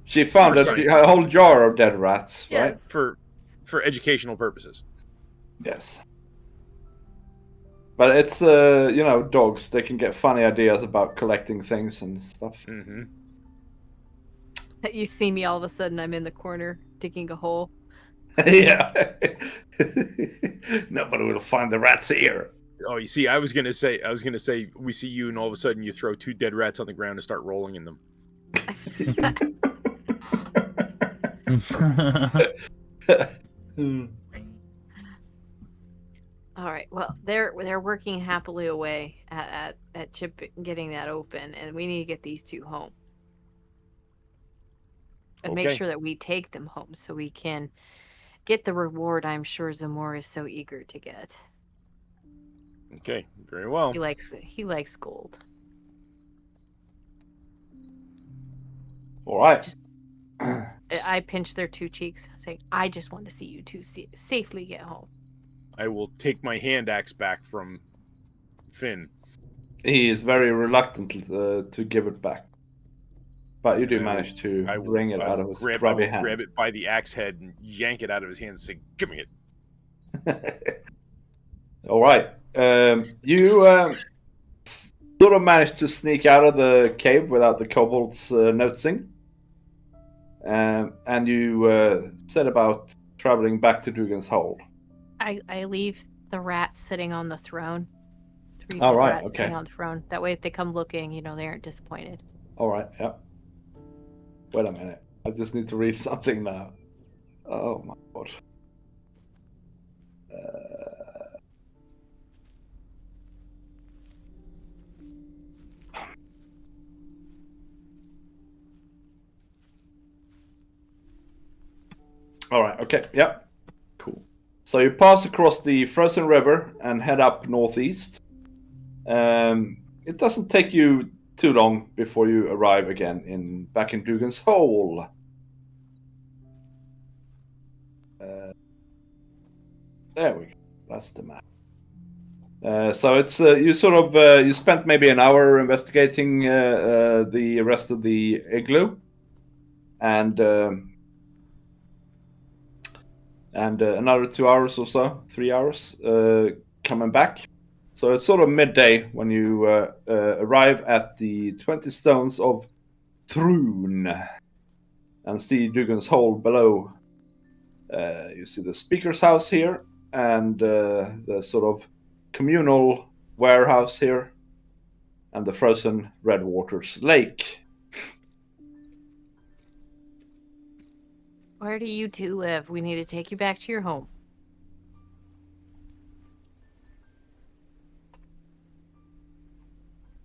She found For a whole jar of dead rats, right? Yes. For educational purposes. Yes. But it's dogs. They can get funny ideas about collecting things and stuff. Mm-hmm. You see me all of a sudden, I'm in the corner digging a hole. Yeah. Nobody will find the rats here. Oh, you see, I was gonna say, we see you, and all of a sudden you throw 2 dead rats on the ground and start rolling in them. All right. Well, they're working happily away at Chip getting that open, and we need to get these 2 home. And make Okay. sure that we take them home so we can get the reward I'm sure Zamor is so eager to get. Okay, very well. He likes gold. All right. Just- I pinch their 2 cheeks, saying, "I just want to see you 2 safely get home." I will take my hand axe back from Finn. He is very reluctant to give it back. But you do I will- manage to I will, wring it I out will of his grab, I grubby will hand. grab it by the axe head and yank it out of his hand and say, "Give me it." All right. You sort of managed to sneak out of the cave without the kobolds noticing. And you set about traveling back to Dugan's Hold. I leave the rats sitting on the throne. 3 All dead right, rats okay. sitting on the throne. That way, if they come looking, they aren't disappointed. All right, yeah. Wait a minute. I just need to read something now. Oh my god. All right, okay, yeah. Cool. So you pass across the frozen river and head up northeast. It doesn't take you too long before you arrive again back in Dugan's Hole. There we go. That's the map. So it's you sort of you spent maybe an hour investigating the rest of the igloo, and another 2 hours or so, 3 hours coming back. So it's sort of midday when you arrive at the 20 Stones of Thrun and see Dugan's Hole below. You see the speaker's house here and the sort of communal warehouse here and the frozen Red Waters Lake. Where do you 2 live? We need to take you back to your home.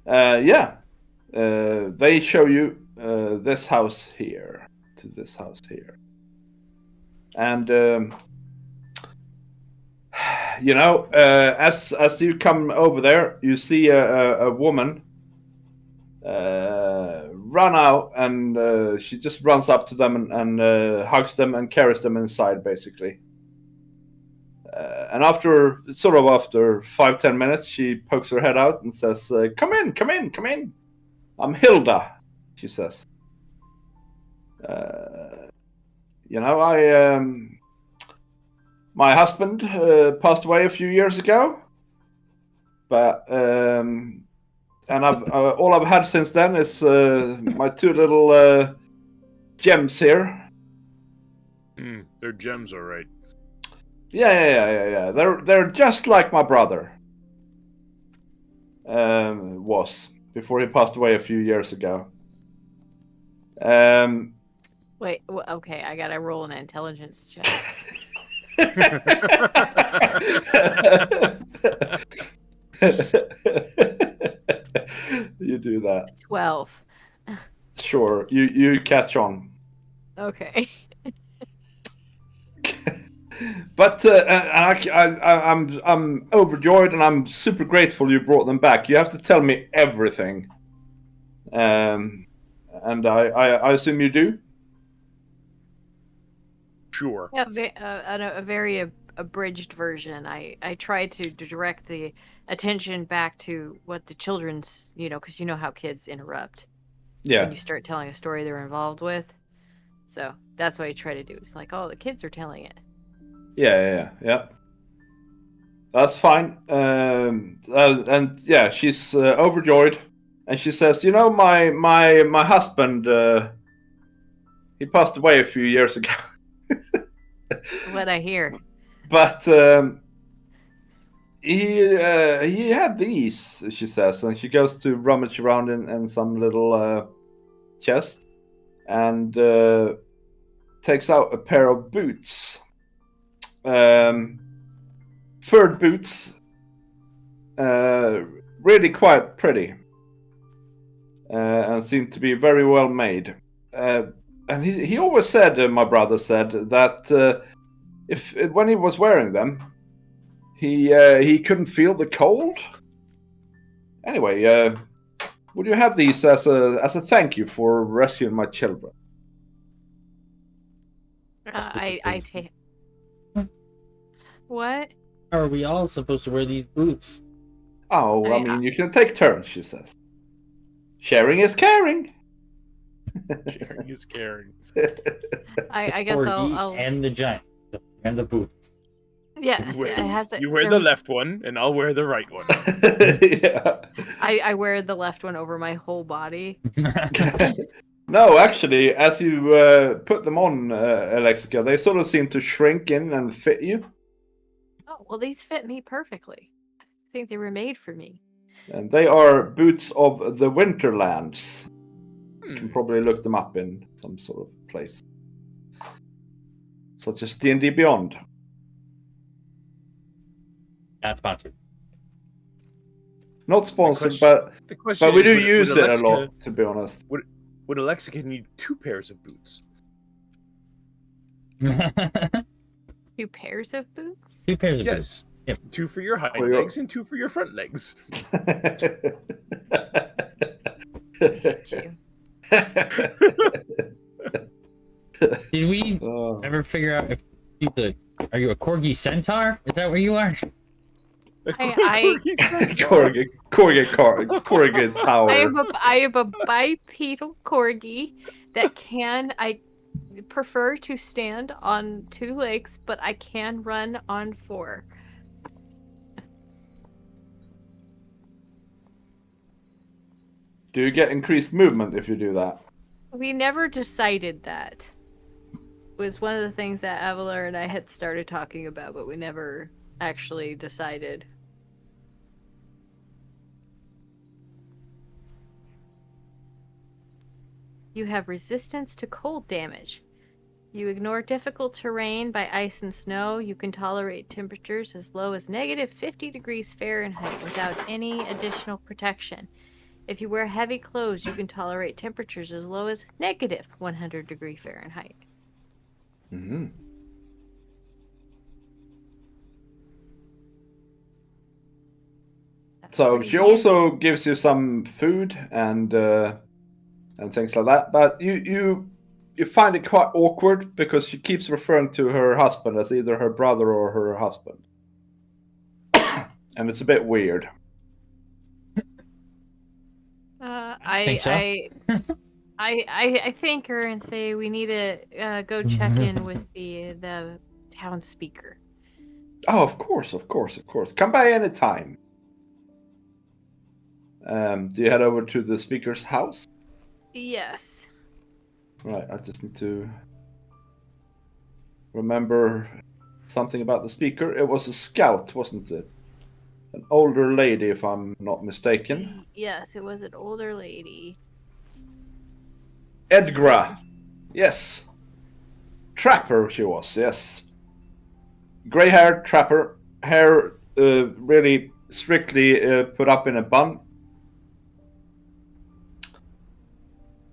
Yeah. They show you this house here to this house here. And as you come over there, you see a woman run out, and she just runs up to them and hugs them and carries them inside, basically. And after 5-10 minutes, she pokes her head out and says, "Come in, come in, come in. I'm Hilda," she says. My husband passed away a few years ago, but and all I've had since then is my 2 little gems here. They're gems, all right. Yeah. They're just like my brother was before he passed away a few years ago. Wait, okay, I gotta roll an intelligence check. You do that. 12. Sure, you catch on. Okay. But I'm overjoyed and I'm super grateful you brought them back. You have to tell me everything. And I assume you do. Sure. Yeah, a very abridged version. I tried to direct the attention back to what the children's, because you know how kids interrupt Yeah. when you start telling a story they're involved with. So that's what I try to do. It's like, oh, the kids are telling it. Yeah. That's fine. And yeah, she's overjoyed, and she says, "You know, my husband, he passed away a few years ago." That's what I hear. But he had these, she says, and she goes to rummage around in some little chest and takes out a pair of boots, furred boots, really quite pretty, and seem to be very well made. And he always said, my brother said, that if when he was wearing them, he couldn't feel the cold. Anyway, would you have these as a thank you for rescuing my children? I take. What? Are we all supposed to wear these boots? Oh, I mean, you can take turns, she says. Sharing is caring. Sharing is caring. I guess Corgi I'll and the giant and the boots. yeah. You wear the left one, and I'll wear the right one. Yeah. I wear the left one over my whole body. No, actually, as you put them on, Alexica, they sort of seem to shrink in and fit you. Oh, well, these fit me perfectly. I think they were made for me. And they are boots of the Winterlands. You can probably look them up in some sort of place, such as D&D Beyond. Not sponsored. Not sponsored, the but we do would use it a Alexica, lot, to be honest. Would Alexica need 2 pairs of boots? 2 pairs of boots? 2 pairs of boots. Yes. Yep. 2 for your hind legs and 2 for your front legs. Hate you. Did we ever figure out if are you a corgi centaur? Is that where you are? Corgi tower. I am a bipedal corgi that I prefer to stand on 2 legs, but I can run on 4. Do you get increased movement if you do that? We never decided that. It was one of the things that Avalar and I had started talking about, but we never actually decided. You have resistance to cold damage. You ignore difficult terrain by ice and snow. You can tolerate temperatures as low as negative 50 degrees Fahrenheit without any additional protection. If you wear heavy clothes, you can tolerate temperatures as low as negative 100 degrees Fahrenheit. Mm-hmm. So she also gives you some food and things like that. But you find it quite awkward because she keeps referring to her husband as either her brother or her husband, and it's a bit weird. I thank her and say we need to go check in with the town speaker. Oh, of course. Come by any time. Do you head over to the speaker's house? Yes. Right, I just need to remember something about the speaker. It was a scout, wasn't it? An older lady, if I'm not mistaken. Yes, it was an older lady. Edgra. Yes. Trapper she was, yes. Grey-haired trapper. Hair really strictly put up in a bun.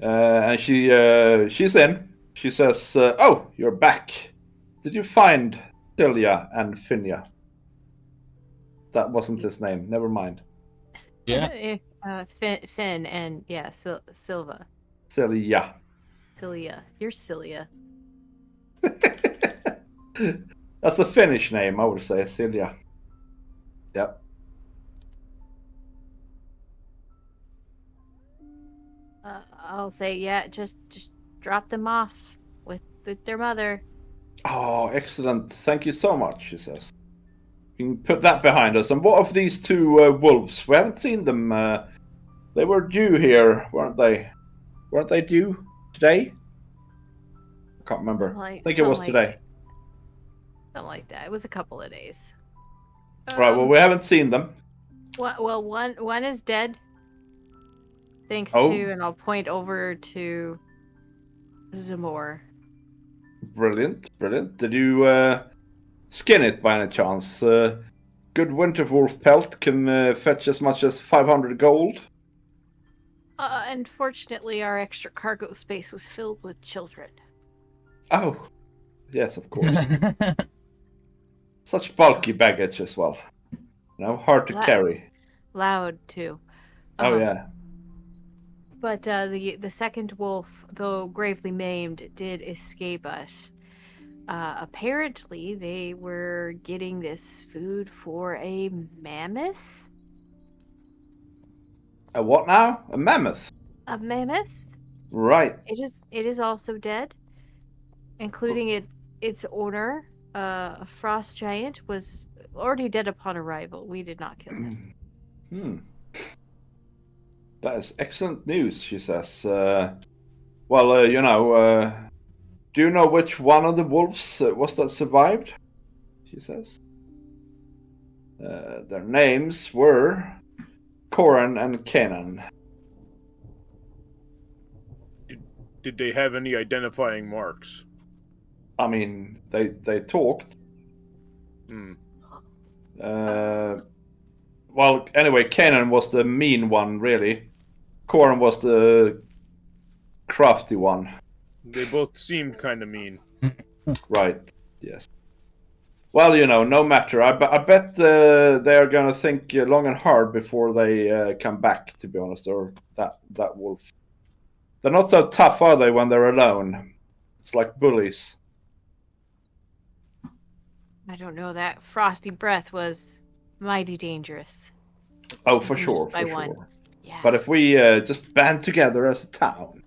And she's in. She says, "Oh, you're back. Did you find Celia and Finia?" That wasn't his name. Never mind. Yeah. Finn and yeah, Silva. Celia. Cilia. You're Cilia. That's a Finnish name, I would say. Celia. Yep. I'll say yeah. Just drop them off with their mother. Oh, excellent. Thank you so much, she says. We can put that behind us. And what of these two wolves? We haven't seen them. They were due here, weren't they? Weren't they due today? I can't remember. I think it was today. Something like that. It was a couple of days. Right, well, we haven't seen them. Well, one is dead. Thanks Oh. to, and I'll point over to Zamor. Brilliant, brilliant. Did you skin it by any chance? Good winter wolf pelt can fetch as much as 500 gold. Unfortunately, our extra cargo space was filled with children. Oh, yes, of course. Such bulky baggage as well. Hard to carry. Loud too. Oh yeah. But the second wolf, though gravely maimed, did escape us. Apparently, they were getting this food for a mammoth. A what now? A mammoth? A mammoth? Right. It is also dead, including its owner. A frost giant was already dead upon arrival. We did not kill him. That is excellent news, she says. Well, do you know which one of the wolves was that survived? She says. Their names were Corin and Kenan. Did they have any identifying marks? I mean, they talked. Well, anyway, Kenan was the mean one, really. Corin was the crafty one. They both seemed kind of mean. Right, yes. Well, no matter. I bet they are going to think long and hard before they come back, to be honest, or that wolf. They're not so tough, are they, when they're alone? It's like bullies. I don't know. That frosty breath was mighty dangerous. Oh, for sure, by for one. sure. Yeah. But if we just band together as a town,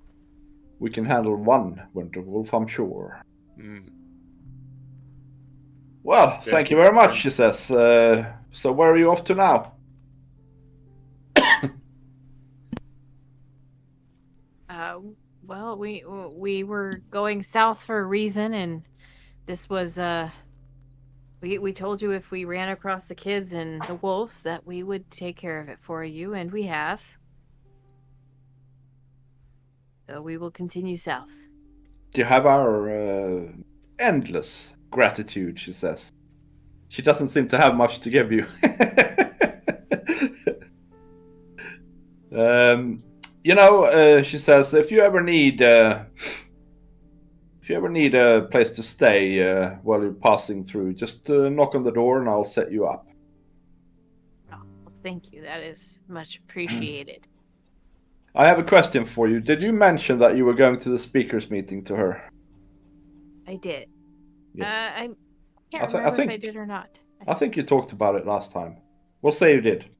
we can handle one winter wolf, I'm sure. Well, thank you very much, she says. So where are you off to now? Well, we were going south for a reason, and this was we told you if we ran across the kids and the wolves that we would take care of it for you, and we have. So we will continue south. You have our endless gratitude, she says. She doesn't seem to have much to give you. She says, if you ever need a place to stay while you're passing through, just knock on the door and I'll set you up. Oh, well, thank you. That is much appreciated. I have a question for you. Did you mention that you were going to the speakers meeting to her? I did. Yes. I can't remember if I did or not. I think you talked about it last time. We'll say you did.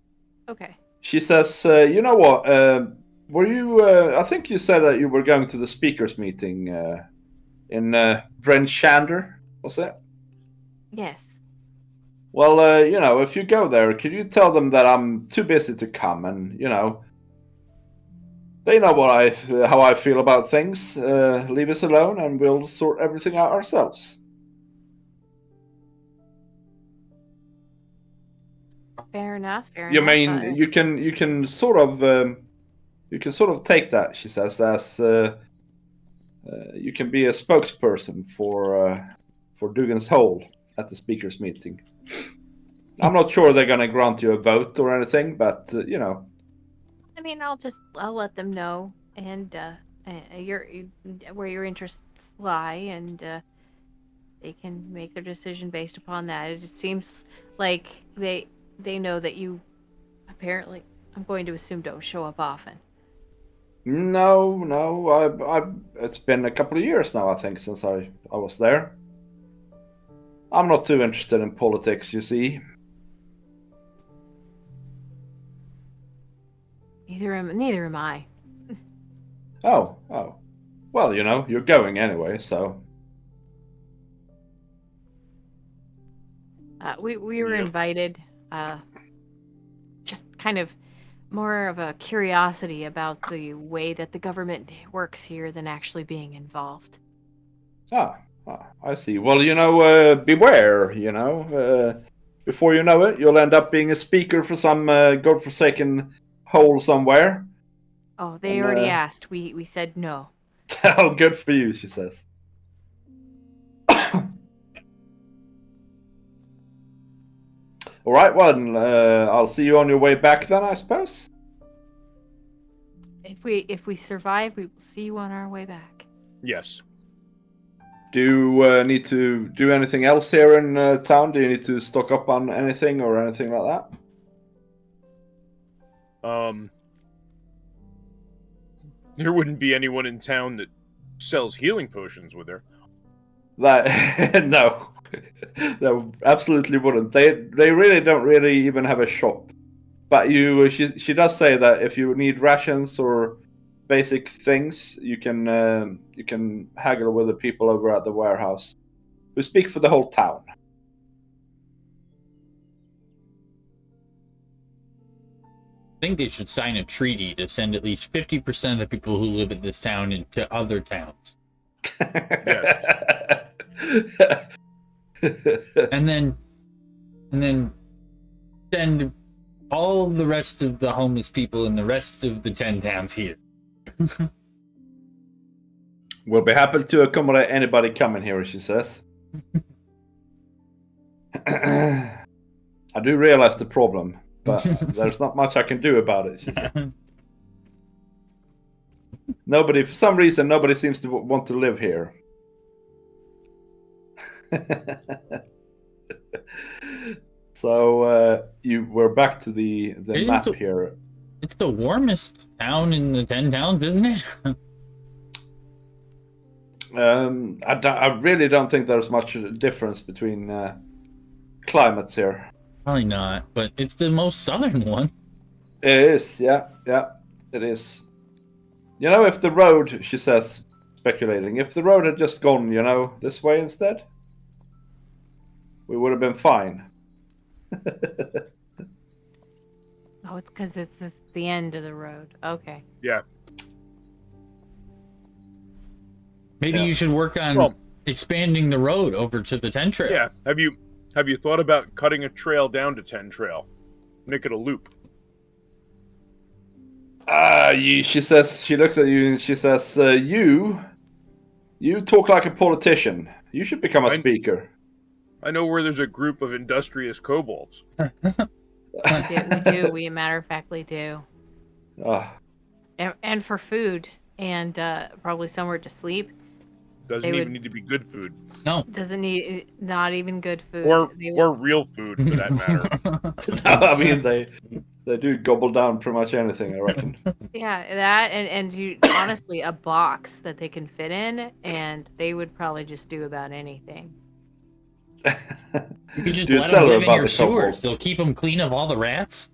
Okay. She says, you know what? Were you? I think you said that you were going to the speakers meeting in Brenshander, was it? Yes. Well, if you go there, could you tell them that I'm too busy to come, and they know how I feel about things. Leave us alone, and we'll sort everything out ourselves. Fair enough. You mean you can sort of take that, she says, as you can be a spokesperson for Dugan's Hole at the speakers meeting. I'm not sure they're gonna grant you a vote or anything, but you know. I mean, I'll let them know and your where your interests lie, and they can make their decision based upon that. It seems like they know that you apparently, I'm going to assume, don't show up often. No, it's been a couple of years now, I think, since I was there. I'm not too interested in politics, you see. Neither am I. Oh. Well, you know, you're going anyway, so. We were Yep. invited. Just kind of more of a curiosity about the way that the government works here than actually being involved. I see. Well, you know, beware, you know. Before you know it, you'll end up being a speaker for some godforsaken hole somewhere. Oh, they And, already asked. We said no. Oh, good for you, she says. All right, well, I'll see you on your way back then, I suppose. If we survive, we will see you on our way back. Yes. Do you need to do anything else here in town? Do you need to stock up on anything or anything like that? There wouldn't be anyone in town that sells healing potions, would there? That no, no, absolutely wouldn't. They really don't really even have a shop. But she does say that if you need rations or basic things, you can haggle with the people over at the warehouse, who speak for the whole town. I think they should sign a treaty to send at least 50% of the people who live in this town into other towns. And then send all the rest of the homeless people in the rest of the 10 towns here. We'll be happy to accommodate anybody coming here, she says. I do realize the problem, but there's not much I can do about it, she said. For some reason, nobody seems to want to live here. So we're back to the map here. It's the warmest town in the 10 towns, isn't it? I really don't think there's much difference between climates here. Probably not, but it's the most southern one. It is, yeah, it is. You know, if the road, she says, speculating, if the road had just gone, you know, this way instead, we would have been fine. Oh, it's because it's the end of the road. Okay. Yeah. Maybe you should work on expanding the road over to the 10 trail. Yeah. Have you thought about cutting a trail down to 10 trail? Make it a loop. She says, she looks at you and she says, you talk like a politician. You should become a speaker. I know where there's a group of industrious kobolds. We do. We matter of factly do. And for food and probably somewhere to sleep. Doesn't even need to be good food. No. Doesn't need, not even good food. Or real food, for that matter. No, I mean, they do gobble down pretty much anything, I reckon. Yeah, that and you honestly a box that they can fit in, and they would probably just do about anything. You could just let them live in your sewers. They'll keep them clean of all the rats.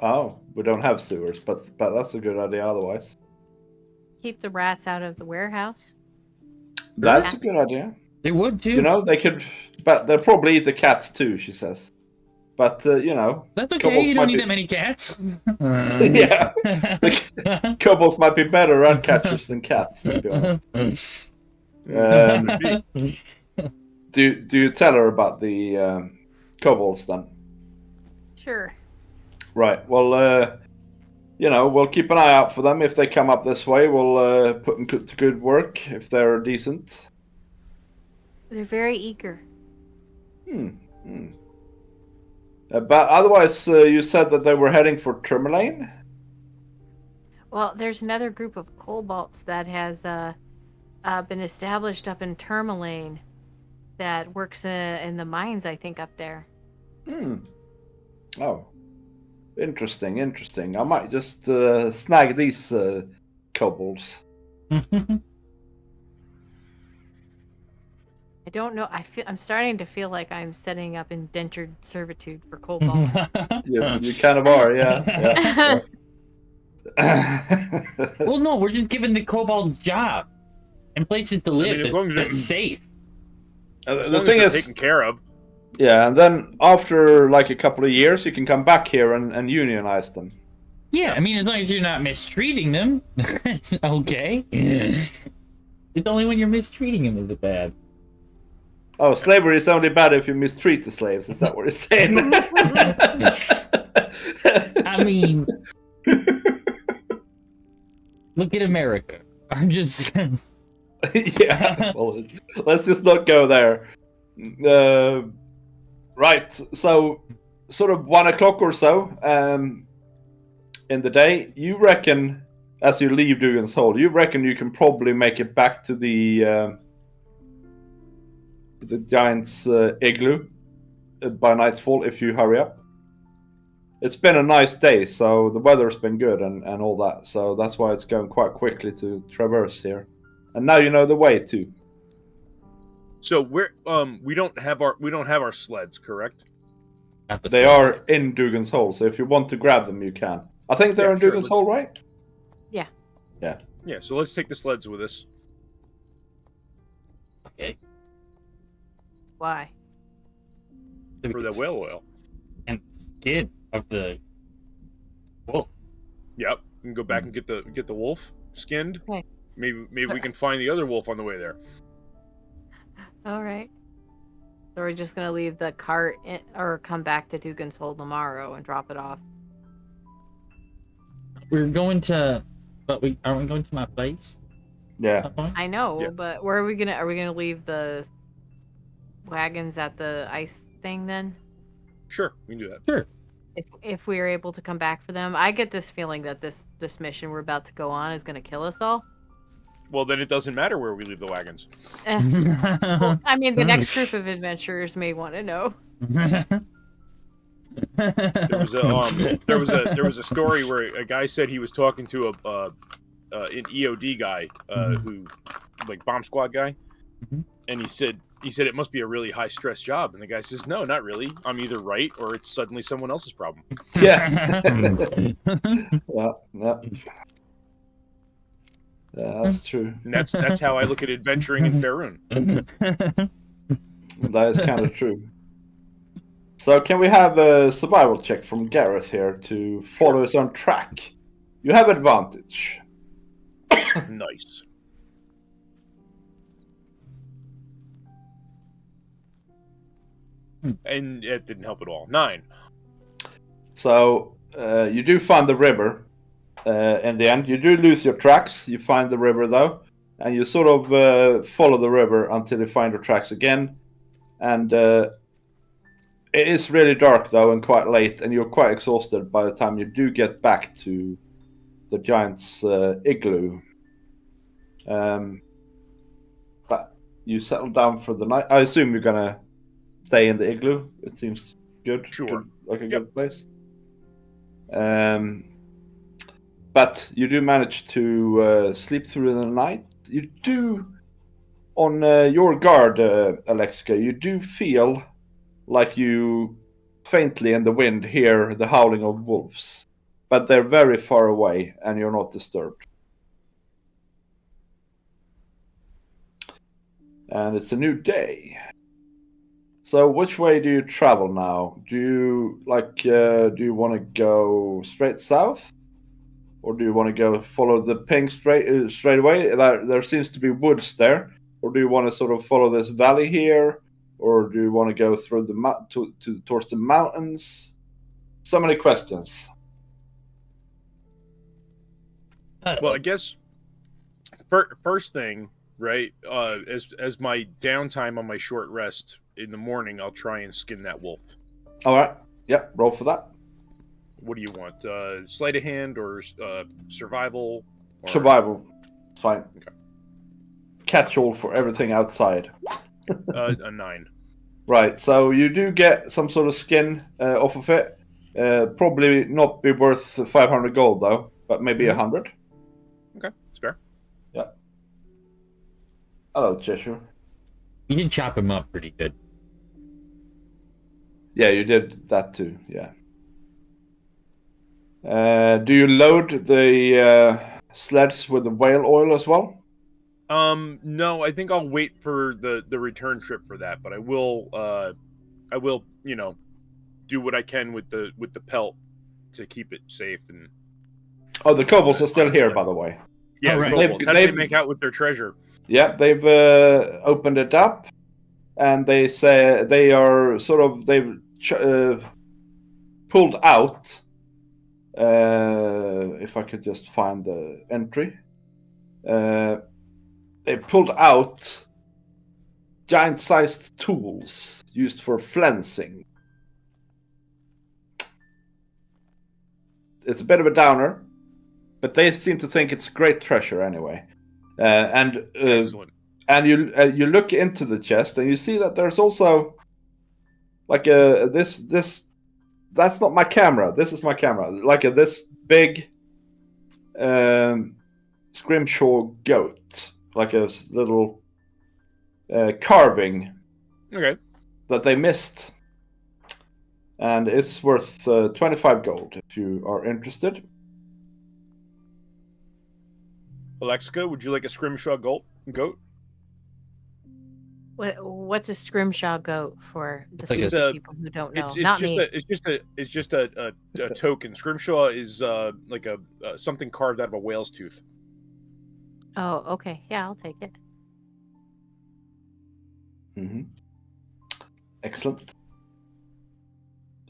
Oh, we don't have sewers, but that's a good idea otherwise. Keep the rats out of the warehouse. That's a good idea. They would too. You know, they could, but they'll probably eat the cats too, she says. But, you know... That's okay, you don't need that many cats. Yeah. Kobolds might be better rat catchers than cats, to be honest. Do you tell her about the kobolds then? Sure. Right. Well, we'll keep an eye out for them. If they come up this way, we'll put them to good work if they're decent. They're very eager. But otherwise, you said that they were heading for Tourmaline? Well, there's another group of kobolds that has been established up in Tourmaline that works in the mines, I think, up there. Oh. Interesting. I might just snag these kobolds. I don't know. I'm starting to feel like I'm setting up indentured servitude for kobolds. You kind of are, yeah. Well, no, we're just giving the kobolds job and places to live as long as that's safe. The thing is, taken care of. yeah, and then after like a couple of years, you can come back here and unionize them. Yeah, I mean, as long as you're not mistreating them, it's okay. It's only when you're mistreating them is it bad. Oh, slavery is only bad if you mistreat the slaves. Is that what you're saying? I mean, look at America. I'm just... Yeah, well, let's just not go there. Right, so sort of 1 o'clock or so in the day, you reckon, as you leave Dugan's Hole, you reckon you can probably make it back to the Giant's igloo by nightfall if you hurry up. It's been a nice day, so the weather's been good and all that, so that's why it's going quite quickly to traverse here. And now you know the way too. So we're we don't have our sleds, correct? They are in Dugan's Hole, so if you want to grab them, you can. I think they're in sure, Dugan's Hole, right? Yeah. Yeah, so let's take the sleds with us. Okay. Why? For the whale oil. And skin of the wolf. Yep. We can go back and get the wolf skinned. Okay. Maybe we can find the other wolf on the way there. All right. So we're just gonna leave the cart or come back to Dugan's Hole tomorrow and drop it off. We're going to, but aren't we going to my place? Yeah. I know, Yeah. but where are we gonna leave the wagons at the ice thing then? Sure, we can do that. Sure. If we are able to come back for them, I get this feeling that this mission we're about to go on is gonna kill us all. Well, then it doesn't matter where we leave the wagons. Well, I mean, the next group of adventurers may want to know. There was a story where a guy said he was talking to an EOD guy who, like, bomb squad guy, and he said it must be a really high stress job, and the guy says, no, not really. I'm either right or it's suddenly someone else's problem. Yeah. Yeah. Yeah, that's true. And that's how I look at adventuring in Faerun. That is kind of true. So can we have a survival check from Gareth here to follow us on track? You have advantage. Nice. And it didn't help at all. 9. So you do find the river in the end. You do lose your tracks. You find the river though, and you sort of follow the river until you find your tracks again. And it is really dark though and quite late, and you're quite exhausted by the time you do get back to the Giant's igloo. But you settle down for the night. I assume you're gonna stay in the igloo. It seems good. Sure. Good, like a good place. But you do manage to sleep through the night. You do, on your guard, Alexica, you do feel like you faintly in the wind hear the howling of wolves. But they're very far away and you're not disturbed. And it's a new day. So which way do you travel now? Do you want to go straight south? Or do you want to go follow the ping straight away? There seems to be woods there. Or do you want to sort of follow this valley here? Or do you want to go through the towards the mountains? So many questions. Well, I guess first thing, right? As my downtime on my short rest in the morning, I'll try and skin that wolf. All right. Yep. Roll for that. What do you want? Sleight of hand or survival? Or... Survival. Fine. Okay. Catch-all for everything outside. A 9. Right. So you do get some sort of skin off of it. Probably not be worth 500 gold though, but maybe 100. Okay, that's fair. Yeah. Hello, Cheshire. You did chop him up pretty good. Yeah, you did that too. Yeah. Do you load the sleds with the whale oil as well? No, I think I'll wait for the return trip for that, but I will do what I can with the pelt to keep it safe and. Oh, the kobolds are still here, by the way. Yeah, Oh, right. the kobolds. How do they They've- make out with their treasure? Yeah, they've opened it up, and they say they are they've pulled out. If I could just find the entry, they pulled out giant-sized tools used for flensing. It's a bit of a downer, but they seem to think it's great treasure anyway. Excellent. And you look into the chest and you see that there's also like this that's not my camera. This is my camera. Like this big scrimshaw goat, like a little carving Okay. that they missed, and it's worth 25 gold if you are interested. Alexica, would you like a scrimshaw goat? What's a scrimshaw goat for the like stupid people who don't know? It's Not just me. it's just a token. Scrimshaw is like a something carved out of a whale's tooth. Oh, okay. Yeah, I'll take it. Mm-hmm. Excellent.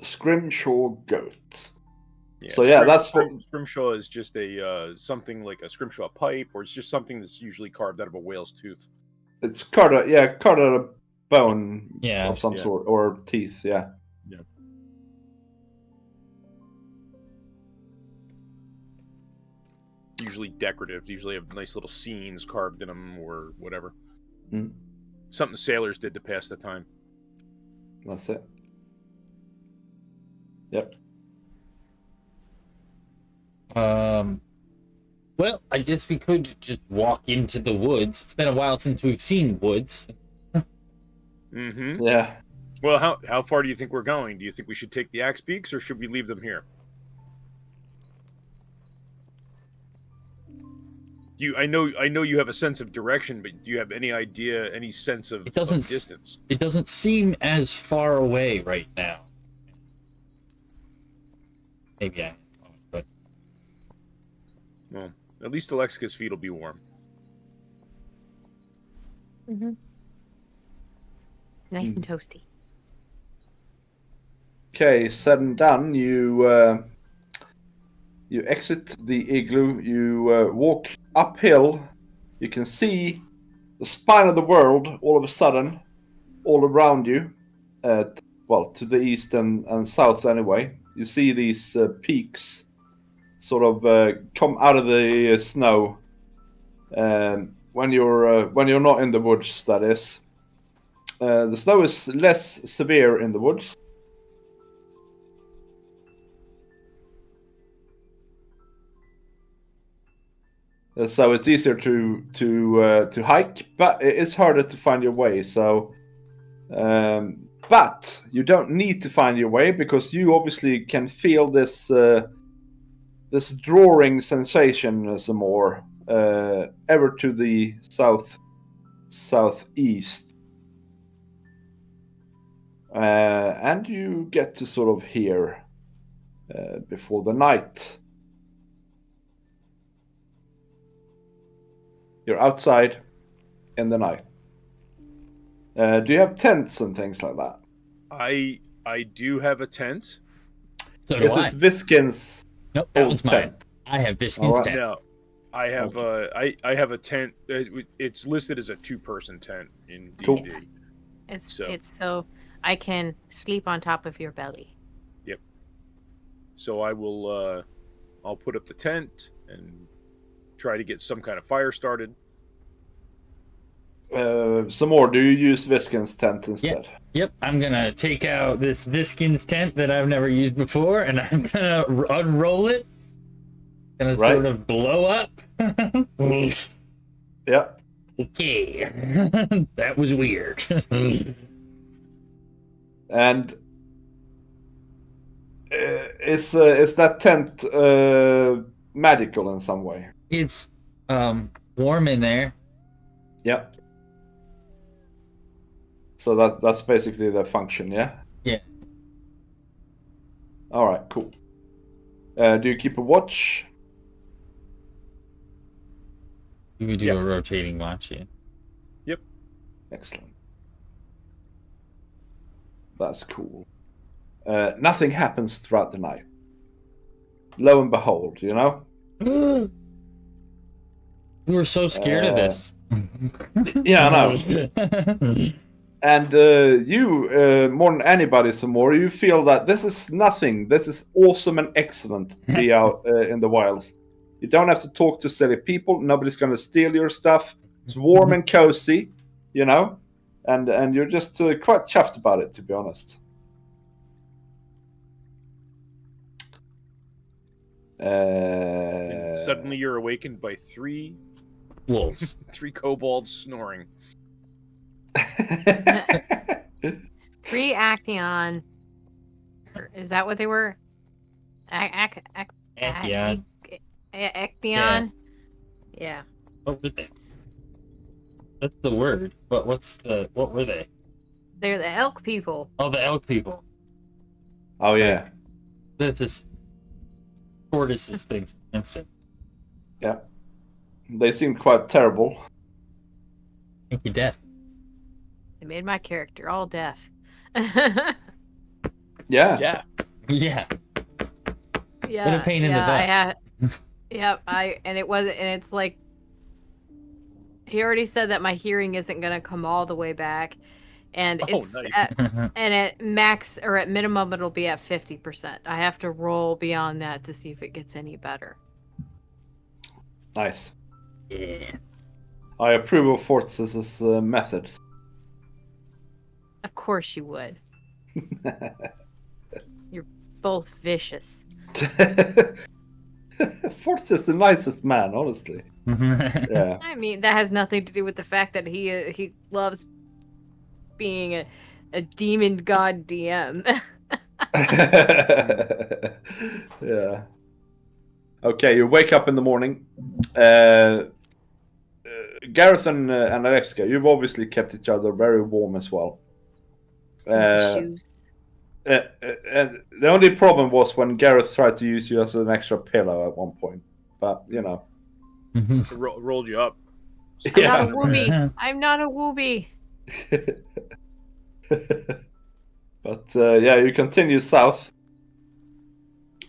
Scrimshaw goat. Yeah, So yeah, that's what. Scrimshaw is just a something like a scrimshaw pipe, or it's just something that's usually carved out of a whale's tooth. It's carved out of bone Yeah. of some Yeah. sort, or teeth. Yeah. Yeah. Usually decorative. Usually have nice little scenes carved in them, or whatever. Mm. Something sailors did to pass the time. That's it. Yep. Well, I guess we could just walk into the woods. It's been a while since we've seen woods. Mm-hmm. Yeah. Well, how far do you think we're going? Do you think we should take the axe beaks, or should we leave them here? I know you have a sense of direction, but do you have any idea, any sense of distance? It doesn't seem as far away right now. Maybe I. But Well, at least Alexica's feet will be warm. Mm-hmm. Nice and toasty. Okay, said and done. You exit the igloo. You walk uphill. You can see the spine of the world all of a sudden, all around you. Well, to the east and south anyway. You see these peaks sort of come out of the snow when you're not in the woods. That is, the snow is less severe in the woods. So it's easier to hike, but it is harder to find your way. So, but you don't need to find your way because you obviously can feel this this drawing sensation some more ever to the southeast, and you get to sort of here before the night. You're outside in the night. Do you have tents and things like that? I do have a tent. so do Is I. it Viskin's Nope, that old one's mine. tent? I have Viskin's Alright. tent. No, I have I have a tent. It's listed as a 2-person tent in D&D. Cool. It's So- so I can sleep on top of your belly. Yep. So I will. I'll put up the tent and try to get some kind of fire started. Some more. Do you use Viskin's tent instead? Yep, I'm gonna take out this Viskin's tent that I've never used before, and I'm gonna unroll it. Gonna Right. sort of blow up. Yeah. Okay, that was weird. And is that tent magical in some way? It's warm in there. Yeah. So that's basically the function, yeah? Yeah. All right, cool. Do you keep a watch? You could do Yep. a rotating watch, yeah. Excellent. That's cool. Nothing happens throughout the night. Lo and behold, you know? We were so scared of this. Yeah, I know. And you, more than anybody, some more, you feel that this is nothing. This is awesome and excellent to be out in the wilds. You don't have to talk to silly people. Nobody's going to steal your stuff. It's warm and cozy, you know? And you're just quite chuffed about it, to be honest. And suddenly you're awakened by three Wolves. kobolds snoring. 3 Action. Is that what they were? Action. Action. Yeah. What were they? That's the word. But what were they? They're the elk people. Oh, the elk people. Oh, yeah. That's just Tortoise's thing from Instant. Yeah. They seem quite terrible. Thank you, Death. They made my character all deaf. Yeah. Yeah. Yeah. Yeah. What a pain in the butt. I have. Yep. It's like he already said that my hearing isn't gonna come all the way back, and Oh, it's nice. and at max or at minimum it'll be at 50%. I have to roll beyond that to see if it gets any better. Nice. Yeah. I approve of Fortis's methods. Of course you would. You're both vicious. Fortis is the nicest man, honestly. Yeah. I mean, that has nothing to do with the fact that he loves being a demon god DM. Yeah. Okay, you wake up in the morning. Gareth and Alexica, you've obviously kept each other very warm as well. The shoes. And the only problem was when Gareth tried to use you as an extra pillow at one point. But, you know. Rolled you up. I'm not a Yeah. wooby. I'm not a wooby. But, yeah, you continue south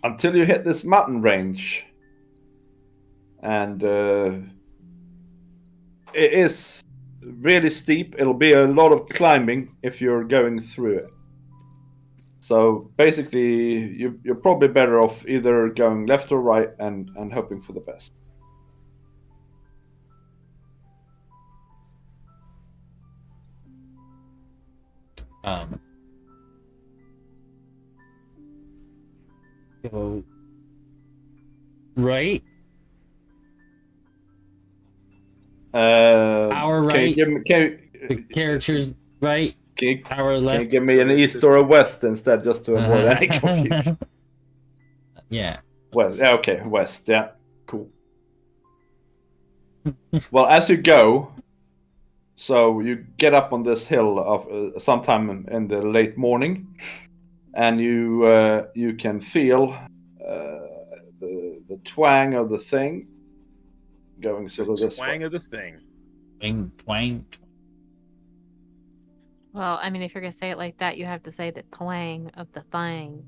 until you hit this mountain range. And it is really steep. It'll be a lot of climbing if you're going through it. So basically, you're probably better off either going left or right and hoping for the best. Go right. Our right. The characters right. Our Can left. you give me an east or a west instead, just to avoid any confusion? Yeah. West. Yeah, okay, west. Yeah, cool. Well, as you go, so you get up on this hill of sometime in the late morning, and you can feel the twang of the thing going sort of this Twang way. of the thing. Twang, twang. Well, I mean, if you're gonna say it like that, you have to say the twang of the thing.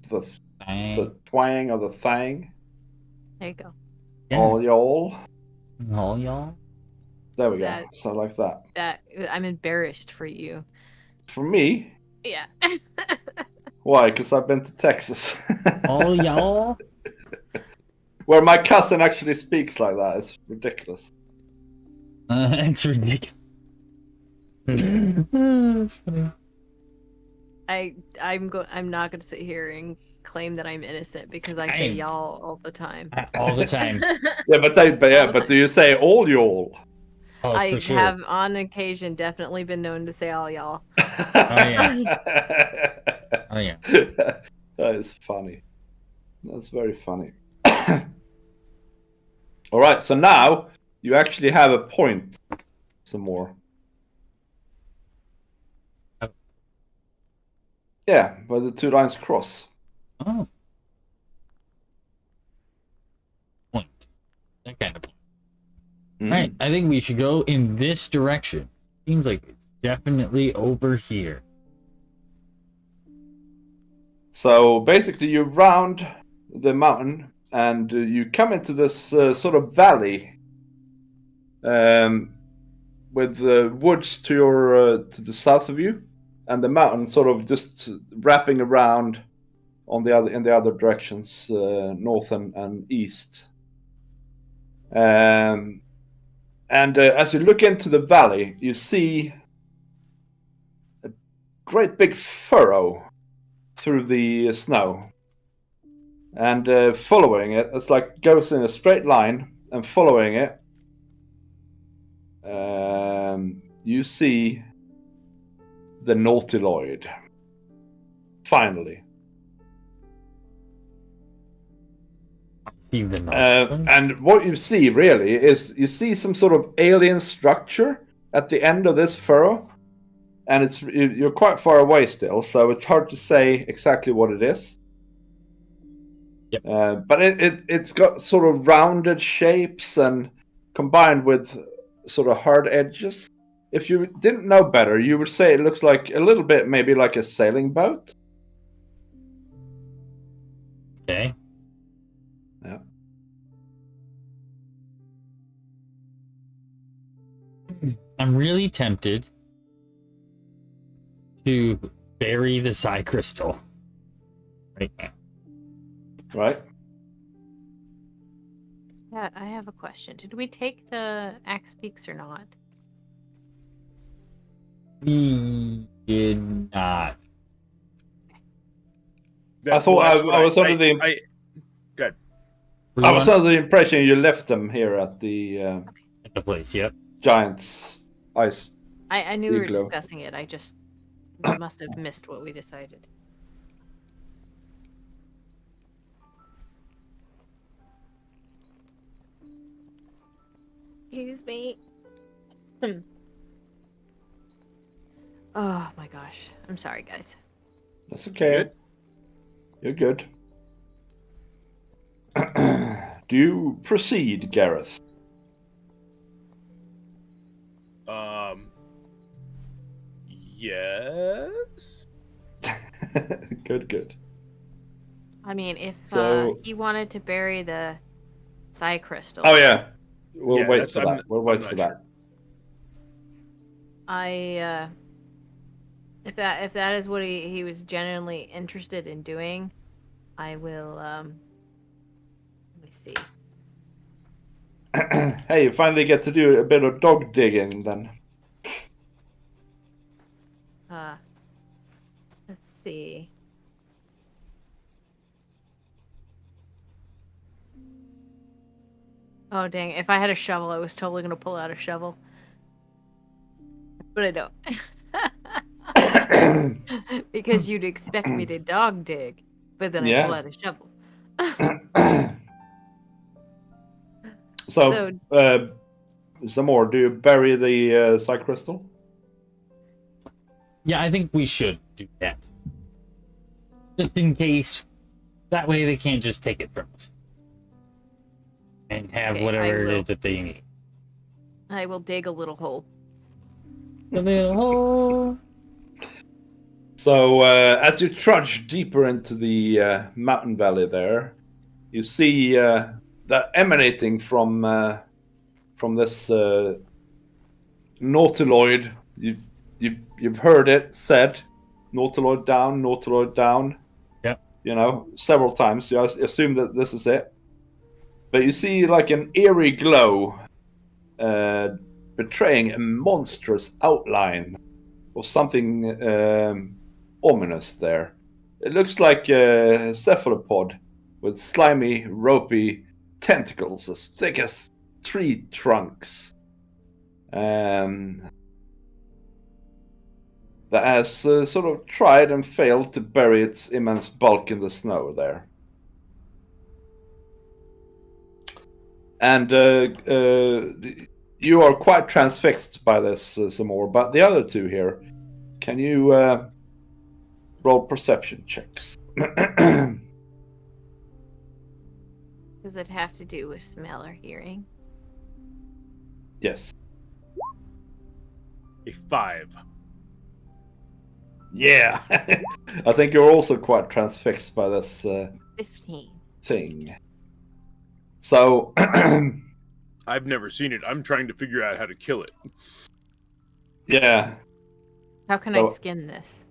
The Twang. twang of the thing. There you go. All y'all. All y'all. There we go. That- So like that. That I'm embarrassed for you. For me, Yeah. why? Because I've been to Texas. All y'all. Where my cousin actually speaks like that. It's ridiculous. It's ridiculous. That's funny. I'm not gonna sit here and claim that I'm innocent because I say am. y'all all the time. All the time. Yeah, but do you say all y'all? Oh, I for sure. have on occasion definitely been known to say all y'all. yeah. Oh yeah. That is funny. That's very funny. All right, so now you actually have a point. Some more. Yeah, where the two lines cross. Oh. Point. That kind of point. Mm. Right. I think we should go in this direction. Seems like it's definitely over here. So basically, you round the mountain and you come into this sort of valley with the woods to your to the south of you, and the mountain sort of just wrapping around on the other in the other directions, north and east. And as you look into the valley, you see a great big furrow through the snow. And following it, it's like goes in a straight line, and following it, you see the Nautiloid. Finally. See the nose. And what you see really is you see some sort of alien structure at the end of this furrow, and you're quite far away still, so it's hard to say exactly what it is. Yep. But it's got sort of rounded shapes and combined with sort of hard edges. If you didn't know better, you would say it looks like a little bit maybe like a sailing boat. Okay. Yeah. I'm really tempted to bury the psi crystal right now. Right? Yeah, I have a question. Did we take the axe beaks or not? We did not. I thought I was under the I was under the impression you left them here at the At the place, yep. Giant's ice. I knew we were Igloo. discussing it. I just must have missed what we decided. Excuse me. Oh my gosh. I'm sorry, guys. That's okay. You're good. Do you proceed, Gareth? Yes. Good. I mean, if So- he wanted to bury the psi crystal, Oh yeah. We'll Yeah, wait that's- for I'm- that. We'll wait I'm for not that. if that is what he was genuinely interested in doing, I will let me see. Hey, you finally get to do a bit of dog digging then. Let's see. Oh dang, if I had a shovel, I was totally gonna pull out a shovel. But I don't. Because you'd expect me to dog dig, but then I pull Yeah. out a shovel. So, some more. Do you bury the psi crystal? Yeah, I think we should do that. Just in case. That way they can't just take it from us. And have Okay, whatever it will. is that they need. I will dig a little hole. A little hole. So, as you trudge deeper into the mountain valley there, you see that emanating from this nautiloid. You've heard it said, nautiloid down, nautiloid down. Yep. You know, several times. You assume that this is it. But you see like an eerie glow, betraying a monstrous outline of something ominous there. It looks like a cephalopod with slimy, ropey tentacles as thick as tree trunks. That has sort of tried and failed to bury its immense bulk in the snow there. And you are quite transfixed by this some more. But the other two here, can you roll perception checks? Does it have to do with smell or hearing? Yes. A 5. Yeah. I think you're also quite transfixed by this 15. thing. So I've never seen it. I'm trying to figure out how to kill it. yeah. How can I skin this?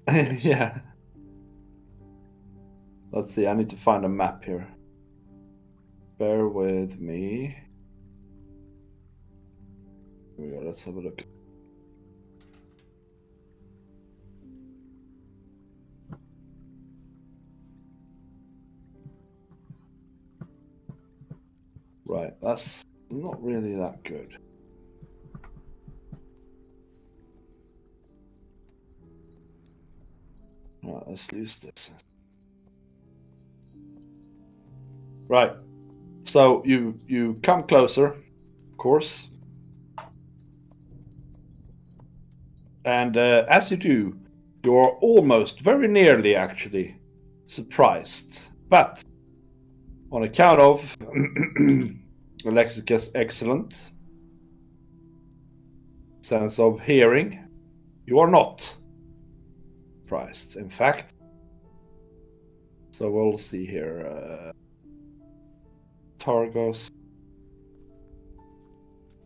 Yeah. Let's see, I need to find a map here. Bear with me. Here we go, let's have a look. Right, that's not really that good. Right, let's use this. Right. So you come closer, of course. And as you do, you are almost, very nearly actually, surprised. But on account of Alexic's excellent sense of hearing, you are not surprised. In fact, so we'll see here. Targos.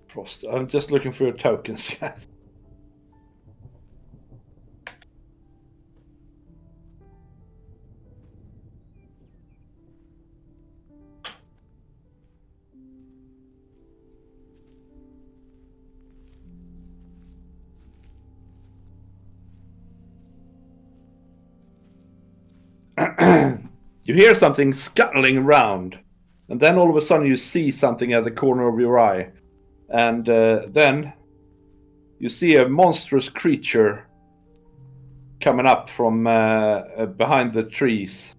Frost. I'm just looking for your tokens, guys. You hear something scuttling around, and then all of a sudden you see something at the corner of your eye, and then you see a monstrous creature coming up from behind the trees,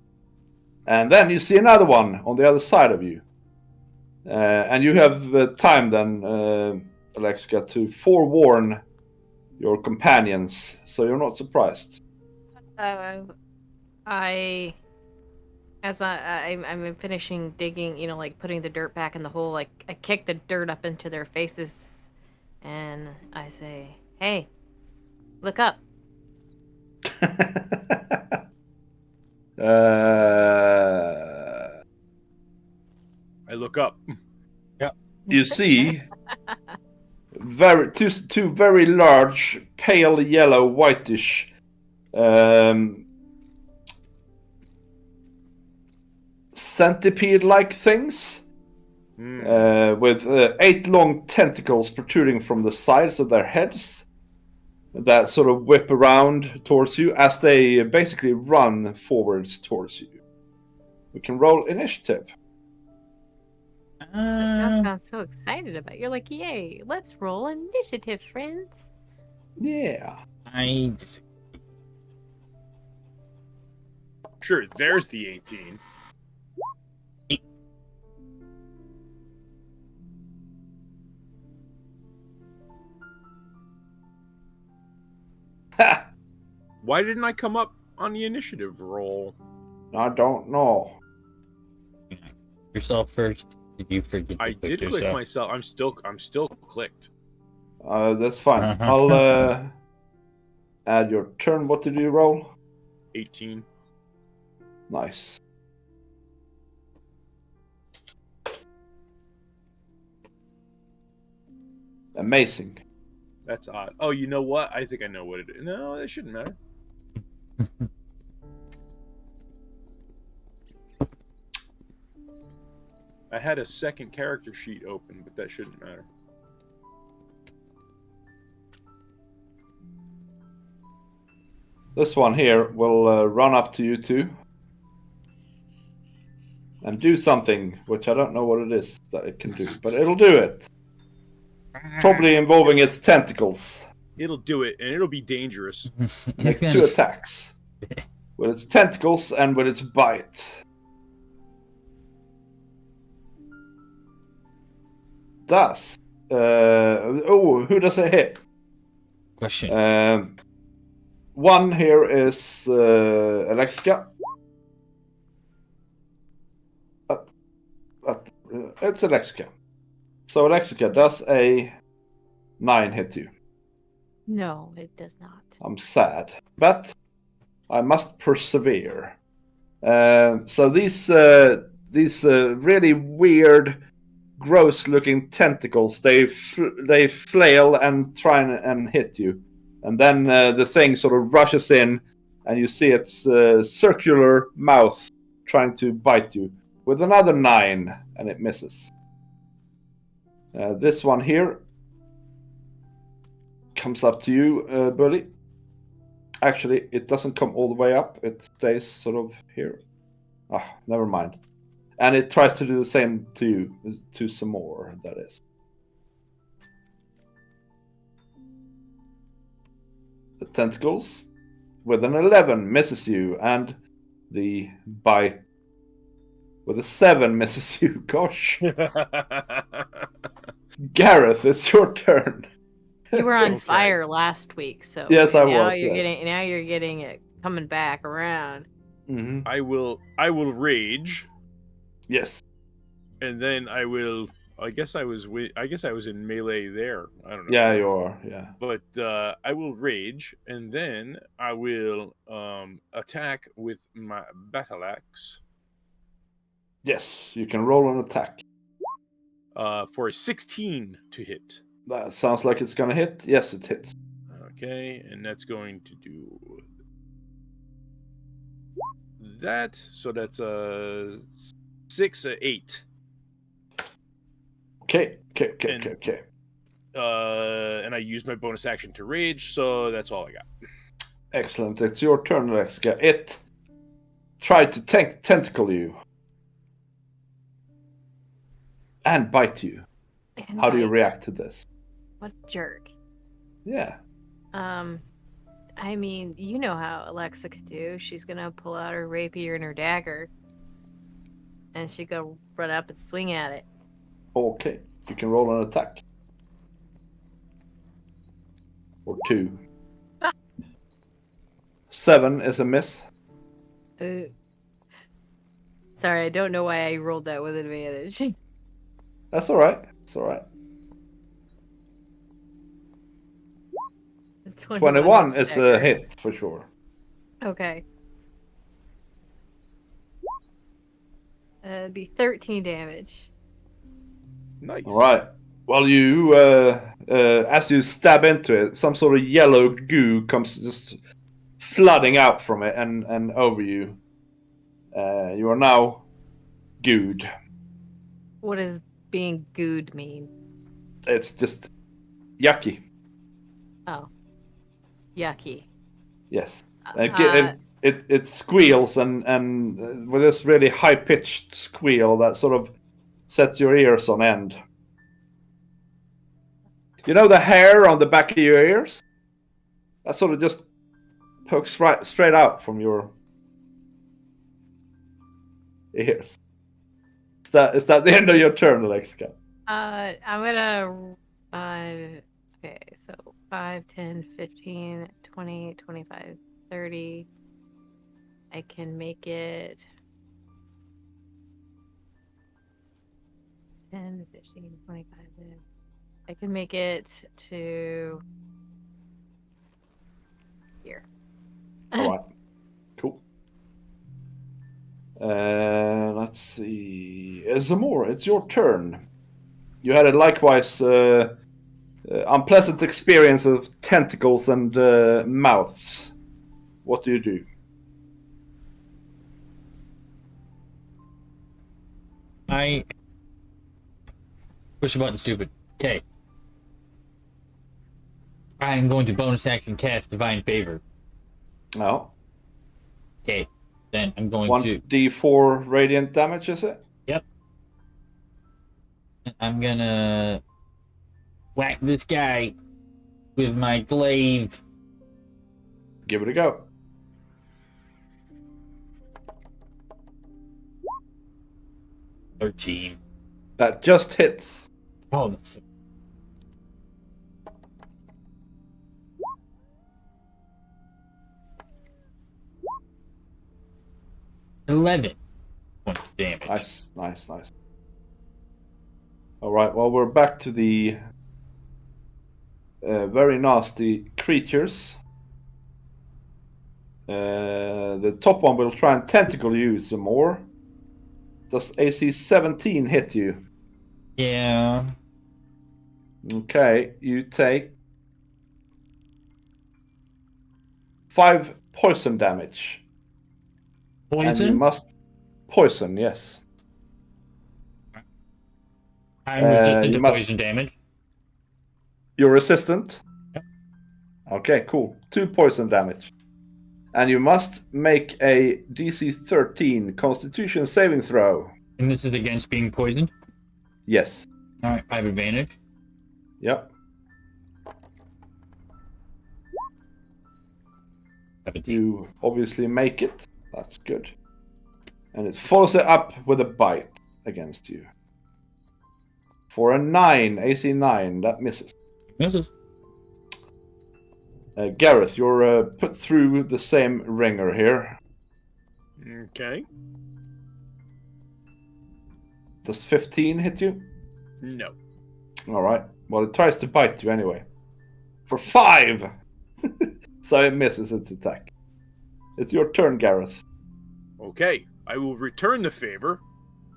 and then you see another one on the other side of you, and you have time then, Alexica, to forewarn your companions, so you're not surprised. As I'm finishing digging, you know, like putting the dirt back in the hole, like I kick the dirt up into their faces, and I say, "Hey, look up." I look up. You see two very large, pale yellow, whitish centipede-like things with 8 long tentacles protruding from the sides of their heads that sort of whip around towards you as they basically run forwards towards you. We can roll initiative. That sounds so excited about it. You're like, yay, let's roll initiative, friends. Yeah. I disagree. Sure, there's the 18. Ha! Why didn't I come up on the initiative roll? I don't know. Yourself first. Did you forget? I did click yourself? myself. I'm still clicked. That's fine. I'll add your turn. What did you roll? 18. Nice. Amazing. That's odd. Oh, you know what? I think I know what it is. No, that shouldn't matter. I had a second character sheet open, but that shouldn't matter. This one here will run up to you two and do something, which I don't know what it is that it can do, but it'll do it. Probably involving its tentacles. It'll do it, and it'll be dangerous. Makes 2 attacks. With its tentacles and with its bite. Does. Who does it hit? Question. One here is Alexica. It's Alexica. So Alexica, does a 9 hit you? No, it does not. I'm sad, but I must persevere. So these really weird, gross-looking tentacles, they flail and try and hit you, and then the thing sort of rushes in, and you see its circular mouth trying to bite you with another 9, and it misses. This one here comes up to you, Bully. Actually, it doesn't come all the way up. It stays sort of here. Ah, never mind. And it tries to do the same to you, to some more, that is. The tentacles, with an 11, misses you, and the bite with a 7 misses you. Gosh. Gareth, it's your turn. You were on Okay. fire last week, so Yes, I now was, you're yes. getting it coming back around. Mm-hmm. I will rage, Yes. and then I will. I guess I was in melee there. I don't know. Yeah, you are. Yeah. But I will rage, and then I will attack with my battle axe Yes, you can roll an attack. for a 16 to hit. That sounds like it's gonna hit. Yes, it hits. Okay, and that's going to do that. So that's a 6, 8. Okay. And I used my bonus action to rage, so that's all I got. Excellent. It's your turn, Alexica. It tried to tentacle you and bite you. And How do you bite. react to this? What a jerk. Yeah. I mean, you know how Alexa could do. She's gonna pull out her rapier and her dagger, and she go run up and swing at it. Okay. You can roll an attack. Or 2. 7 is a miss. Sorry, I don't know why I rolled that with advantage. That's all right. It's all right. 21 is a hit for sure. Okay. It'd be 13 damage. Nice. All right. Well, you, as you stab into it, some sort of yellow goo comes just flooding out from it and over you. You are now gooed. What does being gooed mean? It's just yucky. Oh. Yucky. Yes. It squeals and with this really high pitched squeal that sort of sets your ears on end. You know the hair on the back of your ears? That sort of just pokes right straight out from your ears. Is that the end of your turn, Alexica? I'm gonna okay, so 5, 10, 15, 20, 25, 30. I can make it 10, 15, 25. I can make it to here. All right. Cool. Let's see. Zamora, it's your turn. You had a likewise unpleasant experience of tentacles and mouths. What do you do? I push the button, stupid. Okay. I am going to bonus action cast Divine Favor. No. Okay. Then I'm going to. 1d4 radiant damage, is it? Yep. I'm gonna whack this guy with my glaive. Give it a go. $13. That just hits. Oh, that's. 11 points of damage. Nice. Alright, well, we're back to the very nasty creatures. The top one will try and tentacle you some more. Does AC 17 hit you? Yeah. Okay, you take 5 poison damage. And you Poison? must poison, yes. I'm resistant you to must- poison damage. You're resistant? Yep. Okay, cool. 2 poison damage. And you must make a DC 13 Constitution saving throw. And this is against being poisoned? Yes. Alright, I have advantage. Yep. 17. You obviously make it. That's good. And it follows it up with a bite against you. For a 9, AC 9, that misses. Misses. Gareth, you're put through the same ringer here. Okay. Does 15 hit you? No. Alright. Well, it tries to bite you anyway. For 5! So it misses its attack. It's your turn, Gareth. Okay. I will return the favor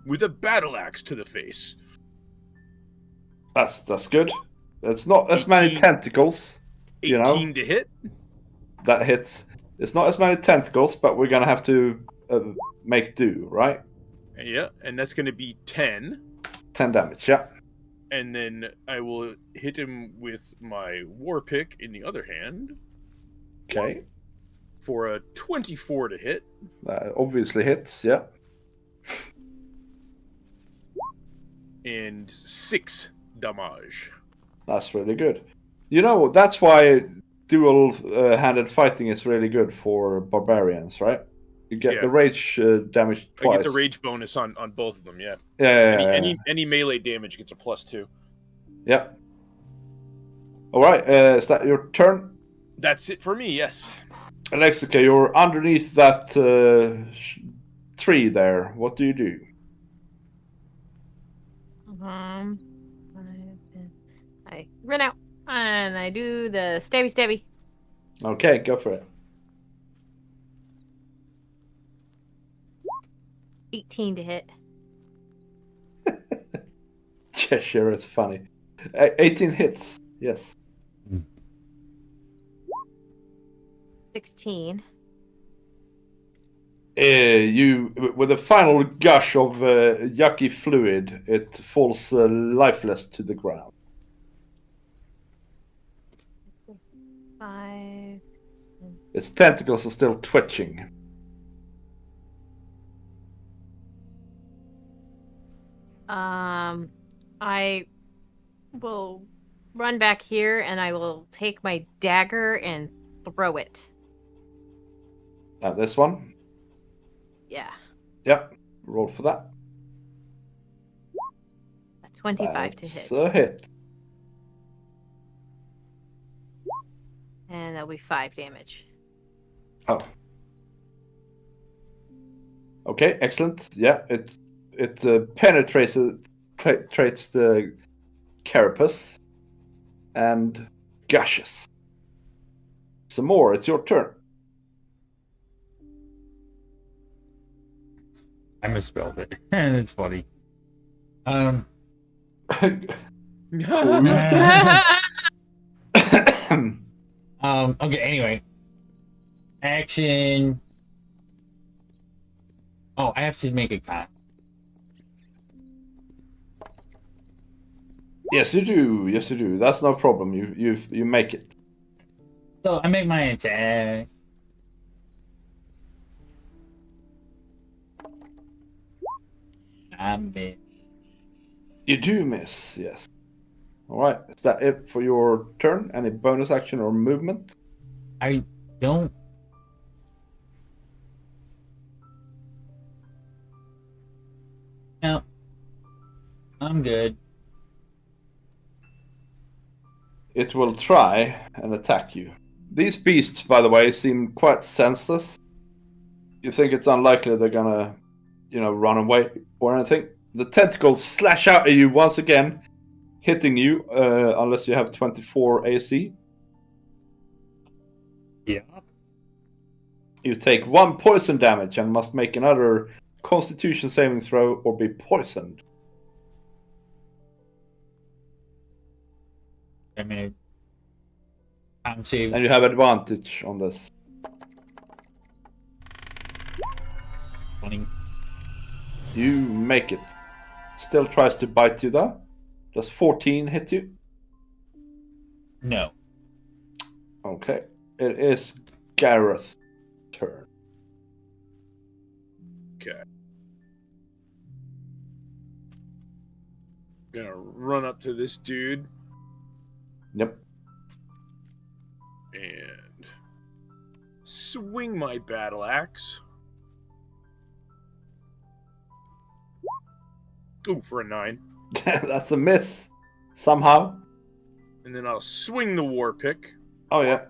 with a battle axe to the face. That's good. That's not as many 18. tentacles. 18 You know? to hit. That hits. It's not as many tentacles, but we're gonna have to make do, right? Yeah, and that's going to be 10. 10 damage, yeah. And then I will hit him with my war pick in the other hand Okay. for a 24 to hit. That obviously hits, yeah. And 6 damage. That's really good. You know, that's why dual-handed fighting is really good for barbarians, right? You get Yeah. the rage damage twice. I get the rage bonus on both of them, yeah. Yeah. Any melee damage gets a +2. Yep. Alright, is that your turn? That's it for me, yes. Alexica, you're underneath that tree there. What do you do? I run out and I do the stabby. Okay, go for it. 18 to hit. Cheshire is funny. 18 hits, yes. 16. You, with a final gush of yucky fluid, it falls lifeless to the ground. 5. Its tentacles are still twitching. I will run back here and I will take my dagger and throw it. This one? Yeah. Yep. Roll for that. 25 to That's hit. a hit. And that'll be 5 damage. Oh. Okay, excellent. Yeah, it penetrates the carapace and gushes. Some more. It's your turn. I misspelled it. And it's funny. Okay, anyway. Action. Oh, I have to make a con. Yes, you do. Yes, you do. That's no problem. You make it. So I make my attack. I miss. You do miss. Yes. All right. Is that it for your turn? Any bonus action or movement? I don't. No. I'm good. It will try and attack you. These beasts, by the way, seem quite senseless. You think it's unlikely they're gonna, run away or anything. The tentacles slash out at you once again, hitting you unless you have 24 AC. Yeah. You take 1 poison damage and must make another Constitution saving throw or be poisoned. I mean, I'm saved. And you have advantage on this. 20. You make it. Still tries to bite you though. Does 14 hit you? No. Okay. It is Gareth's turn. Okay. Gonna run up to this dude Yep. and swing my battle axe. Ooh, for a 9. That's a miss. Somehow. And then I'll swing the war pick Oh yeah.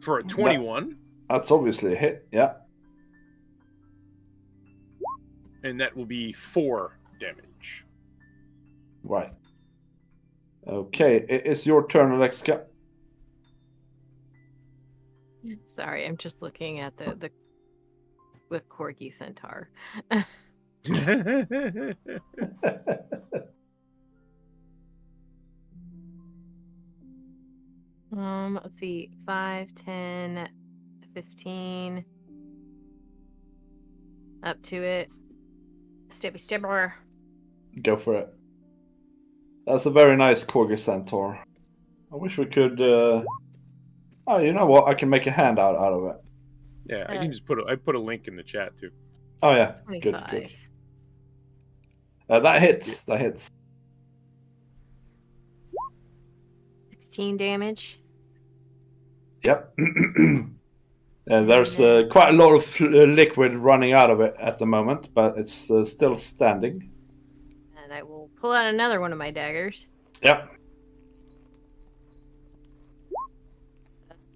for a 21. That's obviously a hit. Yeah. And that will be 4 damage. Right. Okay. It's your turn, Alexa. Sorry, I'm just looking at the corgi centaur. Let's see. 5, 10, 15. Up to it. Stabby stabber. Go for it. That's a very nice Corgi Centaur. I wish we could... Oh, you know what? I can make a handout out of it. Yeah, I can just put a link in the chat too. Oh, yeah. 25. Good. That hits. That hits. 16 damage. Yep. There's quite a lot of liquid running out of it at the moment, but it's still standing. And I will pull out another one of my daggers. Yep.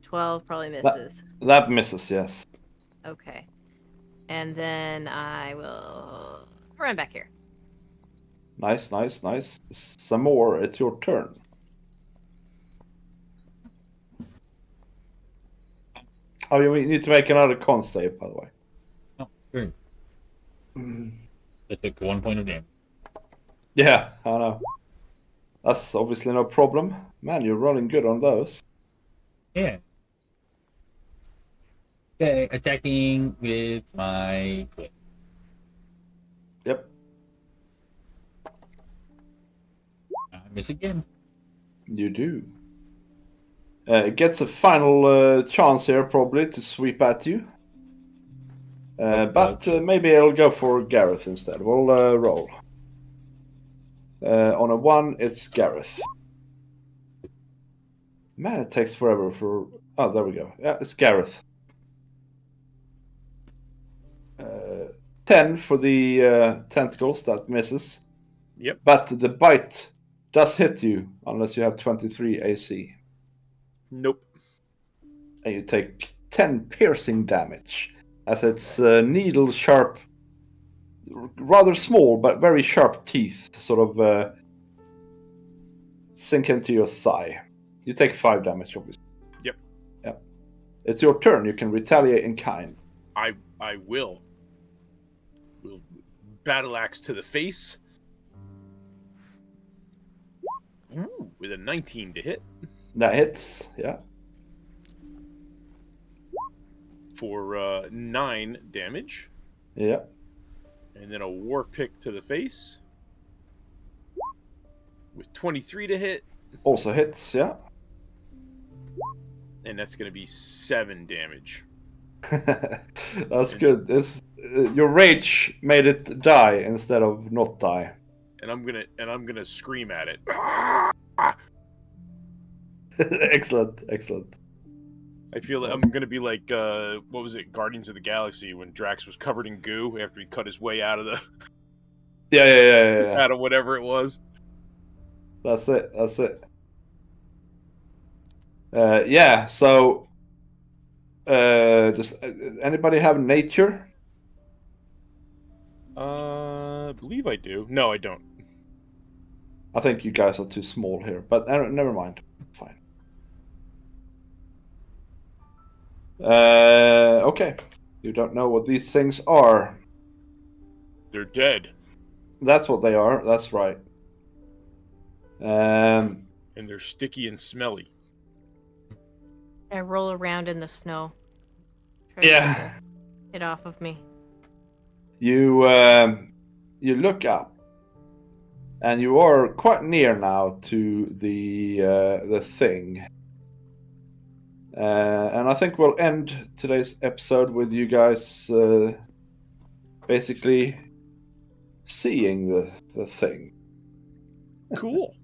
12 probably misses. That misses, yes. Okay. And then I will run back here. Nice. Some more. It's your turn. Oh, you need to make another con save, by the way. Oh, sure. That took 1 point of damage. Yeah, I know. That's obviously no problem. Man, you're running good on those. Yeah. Okay, attacking with my whip. Yep. I miss again. You do. It gets a final chance here, probably, to sweep at you. But maybe it'll go for Gareth instead. We'll roll. On a 1, it's Gareth. Man, it takes forever for... Oh, there we go. Yeah, it's Gareth. 10 for the tentacles. That misses. Yep. But the bite does hit you, unless you have 23 AC. Nope. And you take 10 piercing damage, as its needle sharp, rather small but very sharp teeth sort of sink into your thigh. You take 5 damage, obviously. Yep. It's your turn. You can retaliate in kind. I will. Will battle axe to the face. Ooh, with a 19 to hit. That hits, yeah. for 9 damage. Yeah. And then a war pick to the face with 23 to hit. Also hits, yeah. And that's going to be 7 damage. That's good. It's your rage made it die instead of not die. And I'm gonna scream at it. Excellent, excellent. I feel like I'm gonna be like what was it, Guardians of the Galaxy, when Drax was covered in goo after he cut his way out of the Yeah. out of whatever it was. That's it. That's it. Yeah. So, does anybody have nature? I believe I do. No, I don't. I think you guys are too small here, but never mind. Fine. Okay. You don't know what these things are. They're dead. That's what they are. That's right. And they're sticky and smelly. I roll around in the snow. Try Yeah. to get it off of me. You look up, and you are quite near now to the thing. And I think we'll end today's episode with you guys basically seeing the thing. Cool.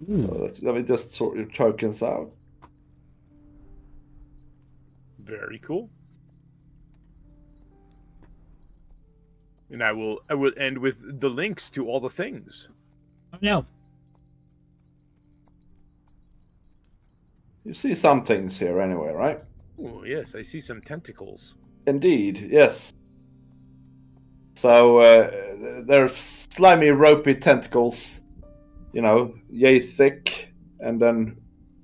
So let me just sort your tokens out. Very cool. And I will end with the links to all the things. Oh, no. You see some things here anyway, right? Oh yes, I see some tentacles. Indeed, yes. So there's slimy, ropey tentacles, yay thick, and then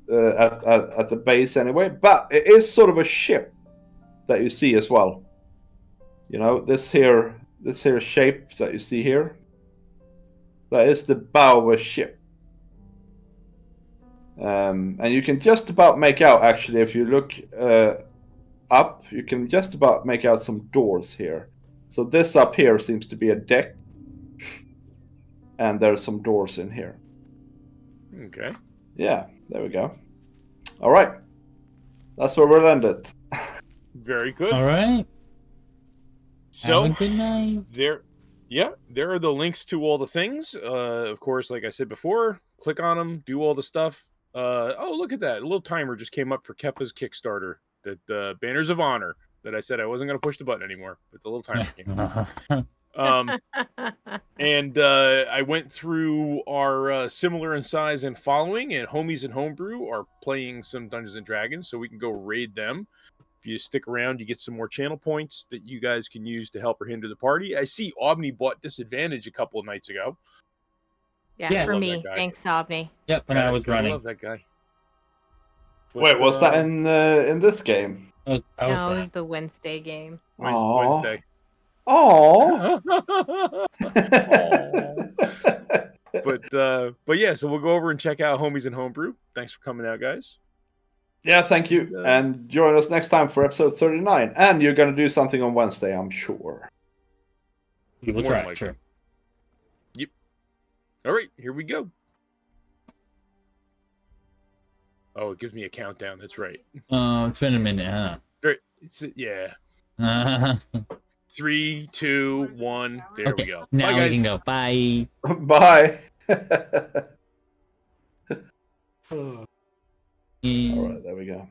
at the base anyway. But it is sort of a ship that you see as well. This here shape that you see here, that is the bow of a ship. And you can just about make out, actually, if you look up, you can just about make out some doors here. So this up here seems to be a deck, and there's some doors in here. Okay. Yeah, there we go. All right, that's where we'll end it. Very good. All right. So Have a good night. there are the links to all the things. Of course, like I said before, click on them, do all the stuff. Oh, look at that. A little timer just came up for Keppa's Kickstarter. That Banners of Honor that I said I wasn't going to push the button anymore. It's a little timer came up. And I went through our similar in size and following, and Homies and Homebrew are playing some Dungeons and Dragons, so we can go raid them. If you stick around, you get some more channel points that you guys can use to help or hinder the party. I see Omni bought Disadvantage a couple of nights ago. Yeah, for Love me. that guy. Thanks, Obni. Yep, when I was I running. love that guy. But, Wait, was that in this game? I was No, it running. was the Wednesday game. Wednesday? Oh. But yeah, so we'll go over and check out Homies and Homebrew. Thanks for coming out, guys. Yeah, thank you. And join us next time for episode 39. And you're going to do something on Wednesday, I'm sure. We will More try, likely. sure. Yep. All right, here we go. Oh, it gives me a countdown. That's right. It's been a minute, huh? Great. Yeah. 3, 2, 1. There Okay, we go. now Bye, we guys. can go. Bye. Bye. All Mm. right, there we go.